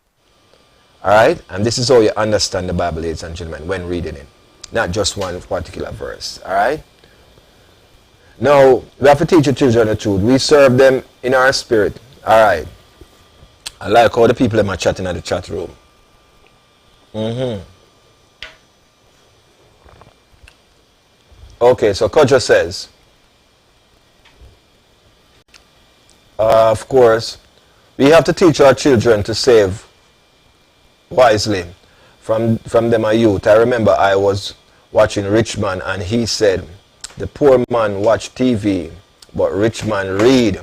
Alright? And this is how you understand the Bible, ladies and gentlemen, when reading it. Not just one particular verse. Alright? Now, we have to teach the children the truth. We serve them in our spirit. Alright. I like how the people in my chatting at the chat room. Okay, so Kojo says, of course, we have to teach our children to save wisely from them a youth. I remember I was watching Rich Man and he said, the poor man watch TV, but rich man read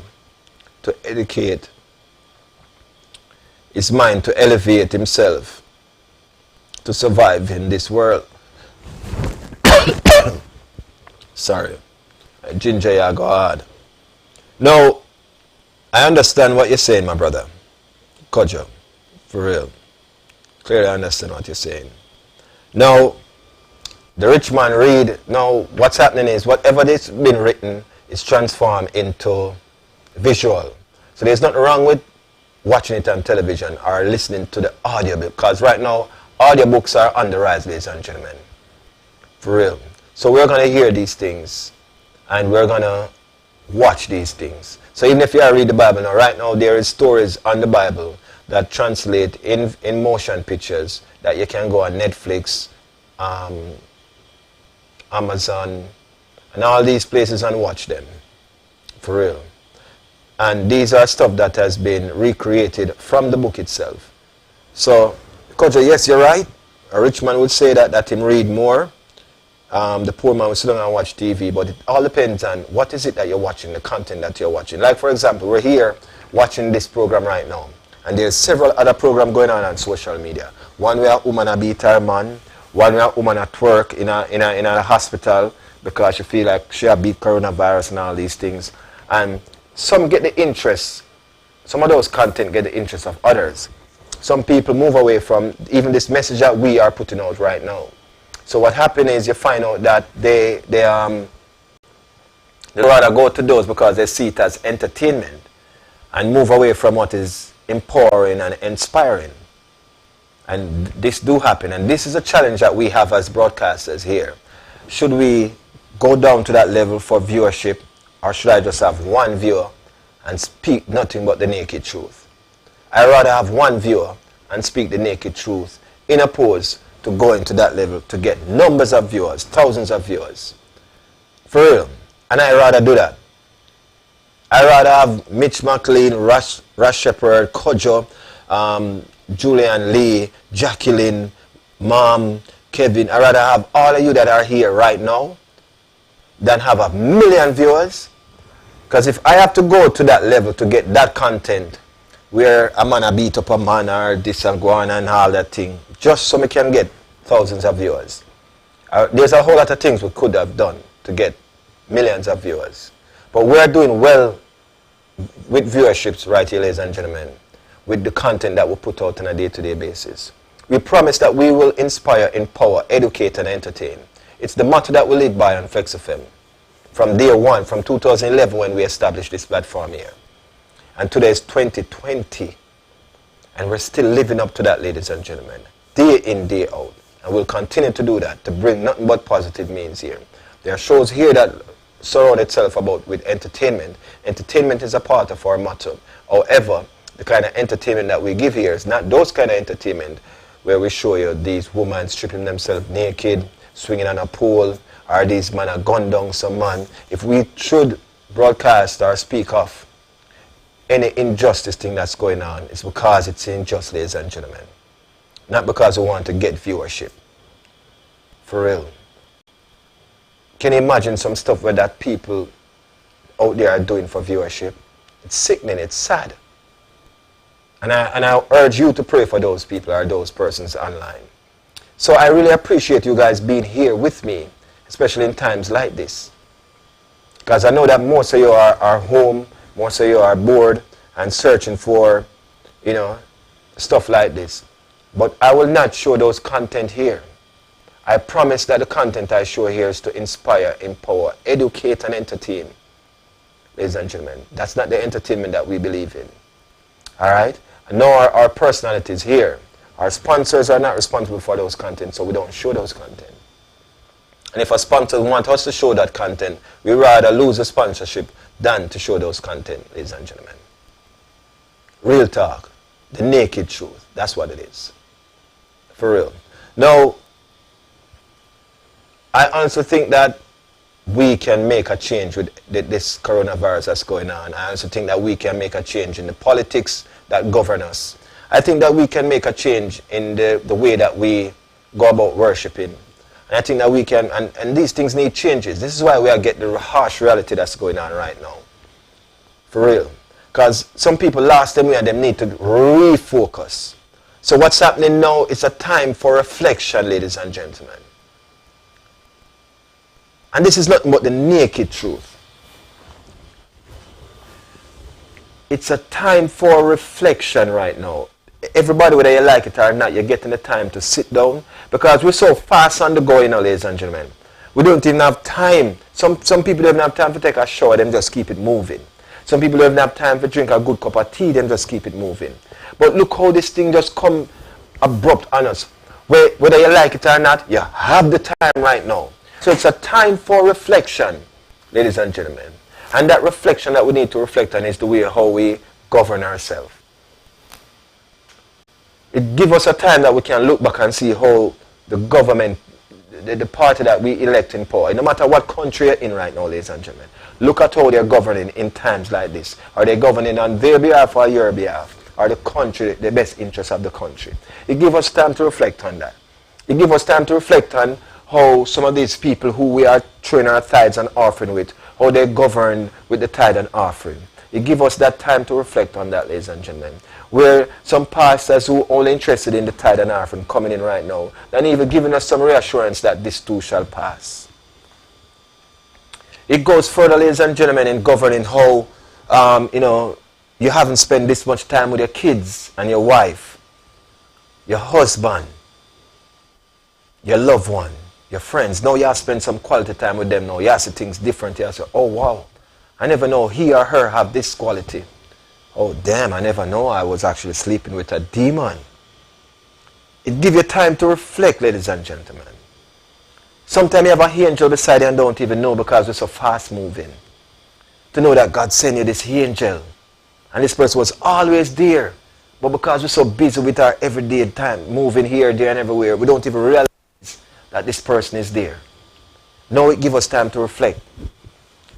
to educate his mind, to elevate himself, to survive in this world. Sorry. Ginger, ya go hard. No, I understand what you're saying, my brother. Kojo, for real. Clearly understand what you're saying. Now, the rich man read, now what's happening is whatever that's been written is transformed into visual. So there's nothing wrong with watching it on television or listening to the audiobook, because right now audiobooks are on the rise, ladies and gentlemen. For real. So we're going to hear these things and we're going to watch these things. So even if you read the Bible now, right now there is stories on the Bible that translate in motion pictures that you can go on Netflix, Amazon, and all these places and watch them. For real. And these are stuff that has been recreated from the book itself. So, Kojo, yes, you're right. A rich man would say that him read more. The poor man will sit down and watch TV, but it all depends on what is it that you're watching, the content that you're watching. Like, for example, we're here watching this program right now, and there's several other programs going on social media. One where a woman a beat her man, one where a woman at work in a hospital because she feel like she a beat coronavirus and all these things. And some get the interest, some of those content get the interest of others. Some people move away from even this message that we are putting out right now. So what happens is you find out that they rather go to those because they see it as entertainment and move away from what is empowering and inspiring. And this do happen, and this is a challenge that we have as broadcasters here. Should we go down to that level for viewership, or should I just have one viewer and speak nothing but the naked truth? I'd rather have one viewer and speak the naked truth in opposed to going to that level to get numbers of viewers, thousands of viewers. For real. And I'd rather do that. I'd rather have Mitch McLean, Rush Shepard, Kojo, Julian Lee, Jacqueline, Mom, Kevin. I'd rather have all of you that are here right now than have 1 million viewers. Because if I have to go to that level to get that content where a man a beat up a man or this and go on and all that thing, just so we can get thousands of viewers. There's a whole lot of things we could have done to get millions of viewers. But we're doing well with viewerships right here, ladies and gentlemen, with the content that we put out on a day-to-day basis. We promise that we will inspire, empower, educate, and entertain. It's the motto that we live by on Flexx FM. From day one, from 2011 when we established this platform here. And today is 2020. And we're still living up to that, ladies and gentlemen. Day in, day out. And we'll continue to do that, to bring nothing but positive means here. There are shows here that surround itself about with entertainment. Entertainment is a part of our motto. However, the kind of entertainment that we give here is not those kind of entertainment where we show you these women stripping themselves naked, swinging on a pole, or these men are gunned down some man. If we should broadcast or speak of any injustice thing that's going on, it's because it's unjust, ladies and gentlemen. Not because we want to get viewership. For real. Can you imagine some stuff where that people out there are doing for viewership? It's sickening, it's sad. And I urge you to pray for those people or those persons online. So I really appreciate you guys being here with me, especially in times like this. Because I know that most of you are home, most of you are bored and searching for, you know, stuff like this. But I will not show those content here. I promise that the content I show here is to inspire, empower, educate, and entertain. Ladies and gentlemen, that's not the entertainment that we believe in. All right? And nor are our personalities here. Our sponsors are not responsible for those content, so we don't show those content. And if a sponsor wants us to show that content, we rather lose a sponsorship than to show those content, ladies and gentlemen. Real talk. The naked truth. That's what it is. For real. Now, I also think that we can make a change with this coronavirus that's going on. I also think that we can make a change in the politics that govern us. I think that we can make a change in the way that we go about worshiping. And I think that we can, and these things need changes. This is why we are getting the harsh reality that's going on right now. For real. Because some people lost them way and them need to refocus. So what's happening now is a time for reflection, ladies and gentlemen. And this is nothing but the naked truth. It's a time for reflection right now. Everybody, whether you like it or not, you're getting the time to sit down. Because we're so fast on the go, you know, ladies and gentlemen. We don't even have time. Some people don't have time to take a shower, them just keep it moving. Some people don't have time to drink a good cup of tea, them just keep it moving. But look how this thing just come abrupt on us. Whether you like it or not, you have the time right now. So it's a time for reflection, ladies and gentlemen. And that reflection that we need to reflect on is the way how we govern ourselves. It gives us a time that we can look back and see how the government, the party that we elect in power, no matter what country you're in right now, ladies and gentlemen, look at how they're governing in times like this. Are they governing on their behalf or your behalf? Are the country the best interest of the country? It gives us time to reflect on that. It gives us time to reflect on how some of these people who we are throwing our tithes and offering with, how they govern with the tithe and offering. It gives us that time to reflect on that, ladies and gentlemen. Where some pastors who are only interested in the tithe and offering coming in right now, and even giving us some reassurance that this too shall pass. It goes further, ladies and gentlemen, in governing how, you haven't spent this much time with your kids and your wife, your husband, your loved one, your friends. Now you have to spend some quality time with them now. You have to see things different. You have to say, oh wow, I never know he or her have this quality. Oh damn, I never know I was actually sleeping with a demon. It gives you time to reflect, ladies and gentlemen. Sometimes you have an angel beside you and don't even know because we're so fast moving. To know that God sent you this angel. And this person was always there. But because we're so busy with our everyday time, moving here, there, and everywhere, we don't even realize that this person is there. Now it gives us time to reflect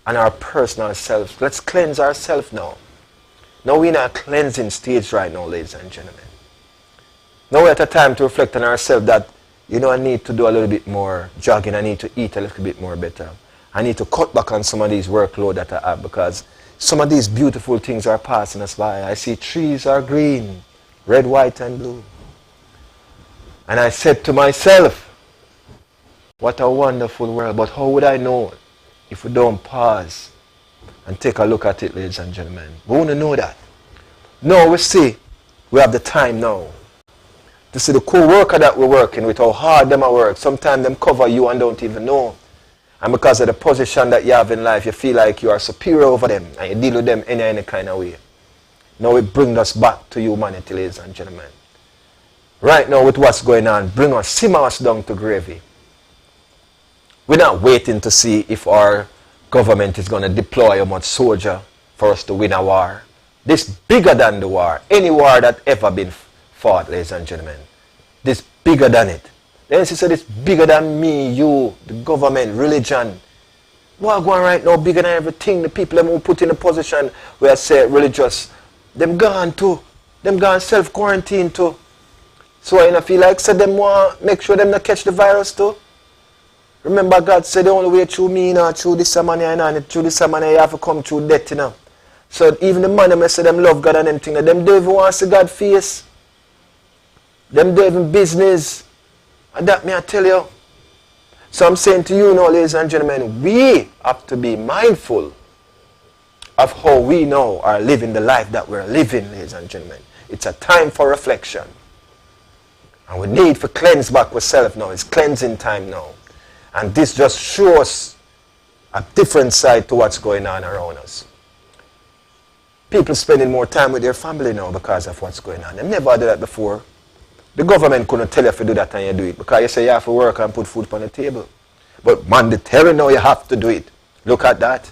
on our personal selves. Let's cleanse ourselves now. Now we're in a cleansing stage right now, ladies and gentlemen. Now we're at a time to reflect on ourselves that, I need to do a little bit more jogging. I need to eat a little bit more better. I need to cut back on some of these workload that I have because some of these beautiful things are passing us by. I see trees are green, red, white, and blue. And I said to myself, what a wonderful world. But how would I know if we don't pause and take a look at it, ladies and gentlemen? We want to know that. Now we see, we have the time now to see the co-worker that we're working with, how hard them are work. Sometimes them cover you and don't even know. And because of the position that you have in life, you feel like you are superior over them and you deal with them in any kind of way. Now it brings us back to humanity, ladies and gentlemen. Right now with what's going on, simmer us down to gravy. We're not waiting to see if our government is going to deploy how much soldier for us to win a war. This bigger than the war. Any war that ever been fought, ladies and gentlemen. This bigger than it. Then she said it's bigger than me, you, the government, religion. What going right now bigger than everything. The people them who put in a position where I say religious, them gone too. Them gone self-quarantine too. So I feel like said them want make sure them not catch the virus too. Remember God said the only way through me, you know, through this man and through this man you have to come through death, you know. So even the man them say them love God and them thing, them don't even want to see God face. Them don't even business. And that me I tell you. So I'm saying to you now, ladies and gentlemen, we have to be mindful of how we now are living the life that we're living, ladies and gentlemen. It's a time for reflection. And we need to cleanse back ourselves now. It's cleansing time now. And this just shows a different side to what's going on around us. People spending more time with their family now because of what's going on. They never did that before. The government couldn't tell you if you do that and you do it because you say you have to work and put food on the table. But mandatory now you have to do it. Look at that.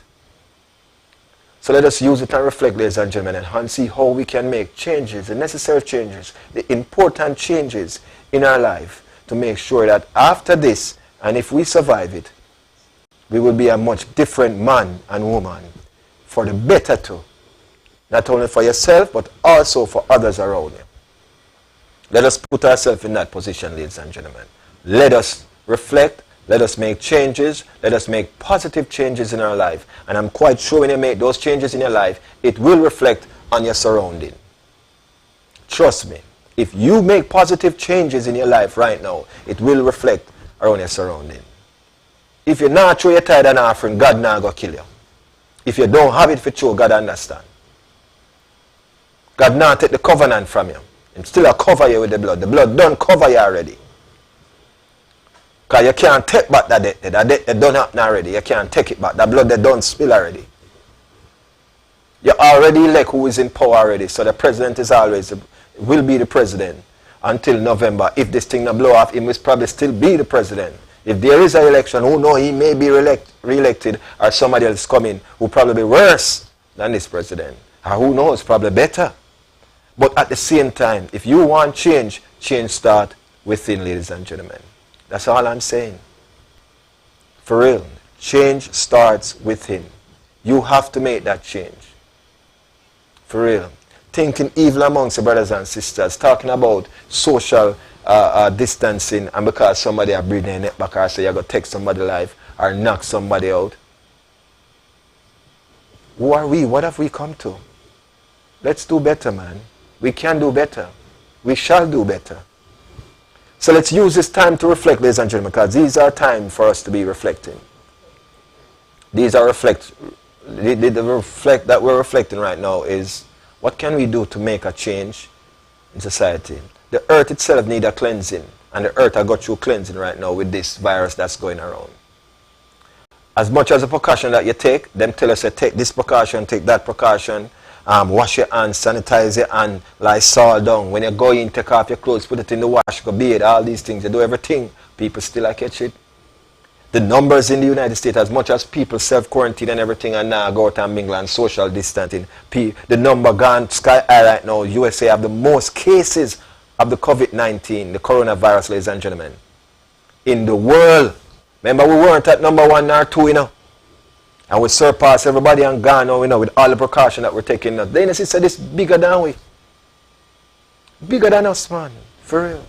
So let us use it and reflect, ladies and gentlemen, and see how we can make changes, the necessary changes, the important changes in our life to make sure that after this, and if we survive it, we will be a much different man and woman for the better too. Not only for yourself, but also for others around you. Let us put ourselves in that position, ladies and gentlemen. Let us reflect. Let us make changes. Let us make positive changes in our life. And I'm quite sure when you make those changes in your life, it will reflect on your surrounding. Trust me. If you make positive changes in your life right now, it will reflect around your surrounding. If you're not sure you're tired of an offering, God not going to kill you. If you don't have it for sure, God understand. God not take the covenant from you. Him still a cover you with the blood. The blood don't cover you already. Because you can't take back that debt. That debt that don't happen already. You can't take it back. That blood that don't spill already. You already elect who is in power already. So the president is always, will be the president until November. If this thing not blow off, he must probably still be the president. If there is an election, who knows, he may be re-elected or somebody else coming who probably be worse than this president. Or who knows, probably better. But at the same time, if you want change, change start within, ladies and gentlemen. That's all I'm saying. For real. Change starts within. You have to make that change. For real. Thinking evil amongst your brothers and sisters. Talking about social distancing. And because somebody are breathing their neck back or say you're going to take somebody's life or knock somebody out. Who are we? What have we come to? Let's do better, man. We can do better. We shall do better. So let's use this time to reflect, ladies and gentlemen, because these are time for us to be reflecting. These are the reflect that we're reflecting right now is what can we do to make a change in society? The earth itself needs a cleansing, and the earth has got through cleansing right now with this virus that's going around. As much as a precaution that you take, them tell us to take this precaution, take that precaution. Wash your hands, sanitize your hands, Lysol down. When you go in, take off your clothes, put it in the wash, go bathe, all these things. You do everything. People still catch it. The numbers in the United States, as much as people self-quarantine and everything and now go out and mingle and social distancing, the number gone sky high right now. USA have the most cases of the COVID-19, the coronavirus, ladies and gentlemen, in the world. Remember, we weren't at number 1 or 2, you know. And we surpass everybody and gone now, you know, with all the precaution that we're taking now. The NSC said it's bigger than we. Bigger than us, man. For real.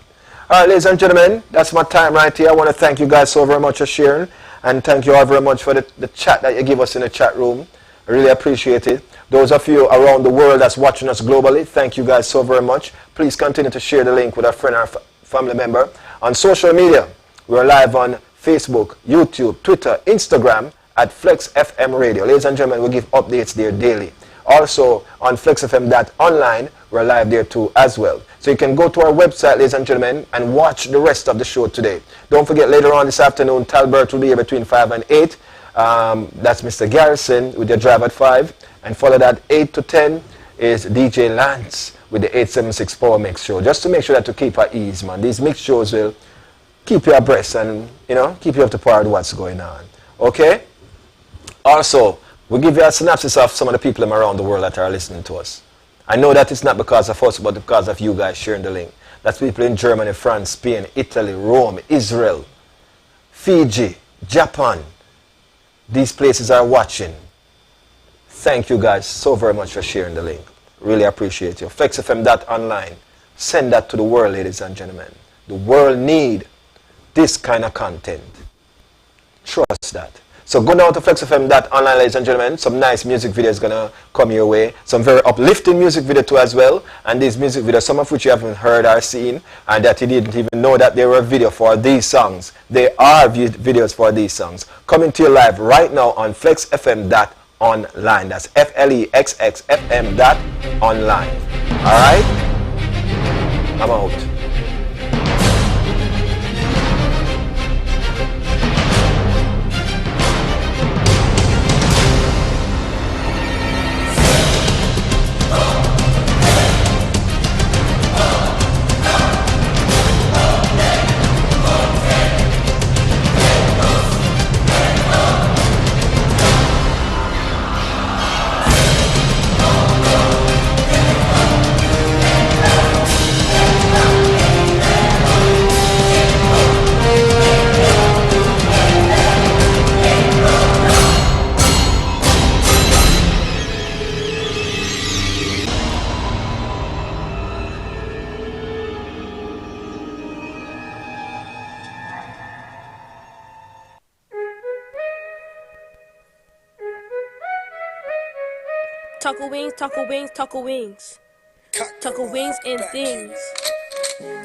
All right, ladies and gentlemen, that's my time right here. I want to thank you guys so very much for sharing. And thank you all very much for the chat that you give us in the chat room. I really appreciate it. Those of you around the world that's watching us globally, thank you guys so very much. Please continue to share the link with a friend or family member. On social media, we're live on Facebook, YouTube, Twitter, Instagram, at Flexx FM Radio. Ladies and gentlemen, we give updates there daily. Also on flexfm.online, we're live there too as well. So you can go to our website, ladies and gentlemen, and watch the rest of the show today. Don't forget, later on this afternoon, Talbert will be here between 5 and 8. That's Mr. Garrison with your drive at 5. And follow that 8 to 10 is DJ Lance with the 876 Power Mix Show. Just to make sure that to keep at ease, man. These mix shows will keep you abreast and, you know, keep you up to par with what's going on. Okay? Also, we'll give you a synopsis of some of the people around the world that are listening to us. I know that it's not because of us, but because of you guys sharing the link. That's people in Germany, France, Spain, Italy, Rome, Israel, Fiji, Japan. These places are watching. Thank you guys so very much for sharing the link. Really appreciate you. FlexFM.online. Send that to the world, ladies and gentlemen. The world need this kind of content. Trust that. So go down to FlexFM.online, ladies and gentlemen. Some nice music videos gonna come your way. Some very uplifting music video too as well. And these music videos, some of which you haven't heard or seen, and that you didn't even know that they were a video for these songs. They are videos for these songs. Coming to you live right now on FlexFM.online. That's FlexXFM.online. Alright? I'm out. Taco wings, taco wings, taco wings. Taco wings and things.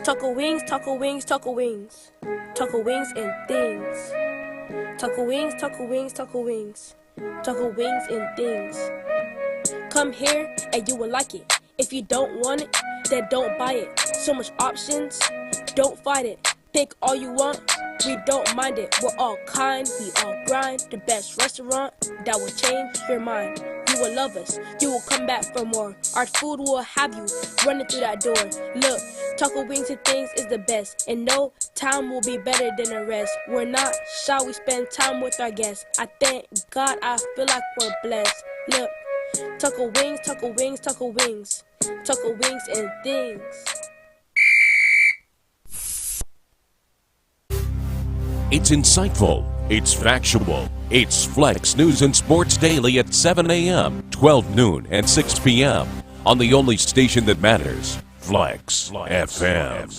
Taco wings, taco wings, taco wings. Taco wings and things. Taco wings, taco wings, taco wings. Taco wings and things. Come here and you will like it. If you don't want it, then don't buy it. So much options, don't fight it. Think all you want, we don't mind it. We're all kind, we all grind. The best restaurant that will change your mind. You will love us, you will come back for more. Our food will have you running through that door. Look, taco wings and things is the best, and no time will be better than the rest. We're not shy, we spend time with our guests. I thank God, I feel like we're blessed. Look, taco wings, taco wings, taco wings. Taco wings and things. It's insightful. It's factual. It's Flexx News and Sports Daily at 7 a.m., 12 noon, and 6 p.m. on the only station that matters, Flexx FM.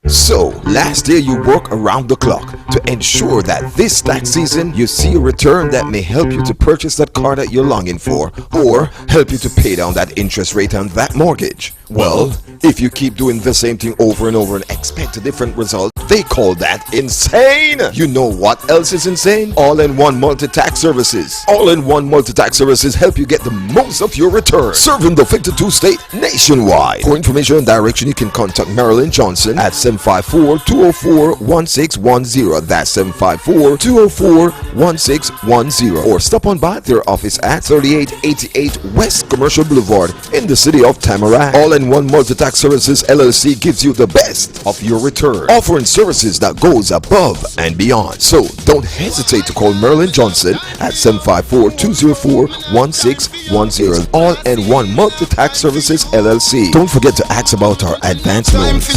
So, last year you worked around the clock to ensure that this tax season you see a return that may help you to purchase that car that you're longing for, or help you to pay down that interest rate on that mortgage. Well, if you keep doing the same thing over and over and expect a different result, they call that insane. You know what else is insane? All-in-one multi-tax services. All-in-one multi-tax services help you get the most of your return, serving the 52 state nationwide. For information and direction, you can contact Marilyn Johnson at 754-204-1610. That's 754-204-1610. Or stop on by their office at 3888 West Commercial Boulevard in the city of Tamarack. All-in-one multi-tax services LLC gives you the best of your return, offering services that goes above and beyond. So don't hesitate to call Marilyn Johnson at 754-204-1610. All-in-one multi-tax services LLC. Don't forget to ask about our advance loans.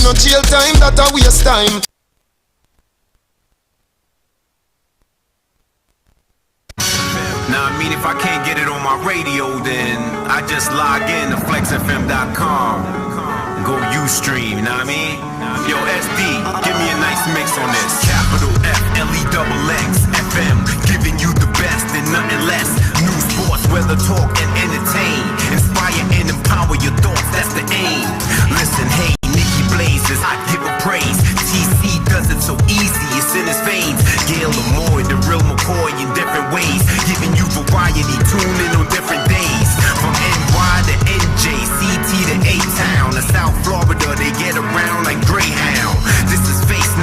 That a waste time. Now I mean, if I can't get it on my radio, then I just log in to flexfm.com and go Ustream. Know what I mean? Yo, SD, give me a nice mix on this. Capital FLEXX FM, giving you the best and nothing less. News, sports, weather, talk, and entertain. Inspire and empower your thoughts. That's the aim. Listen, hey. Blazes, I give a praise. TC does it so easy, it's in his veins. Gail Lamoy, the real McCoy in different ways, giving you variety, tune in on different days. From NY to NJ, CT to A-Town, to South Florida, they get around.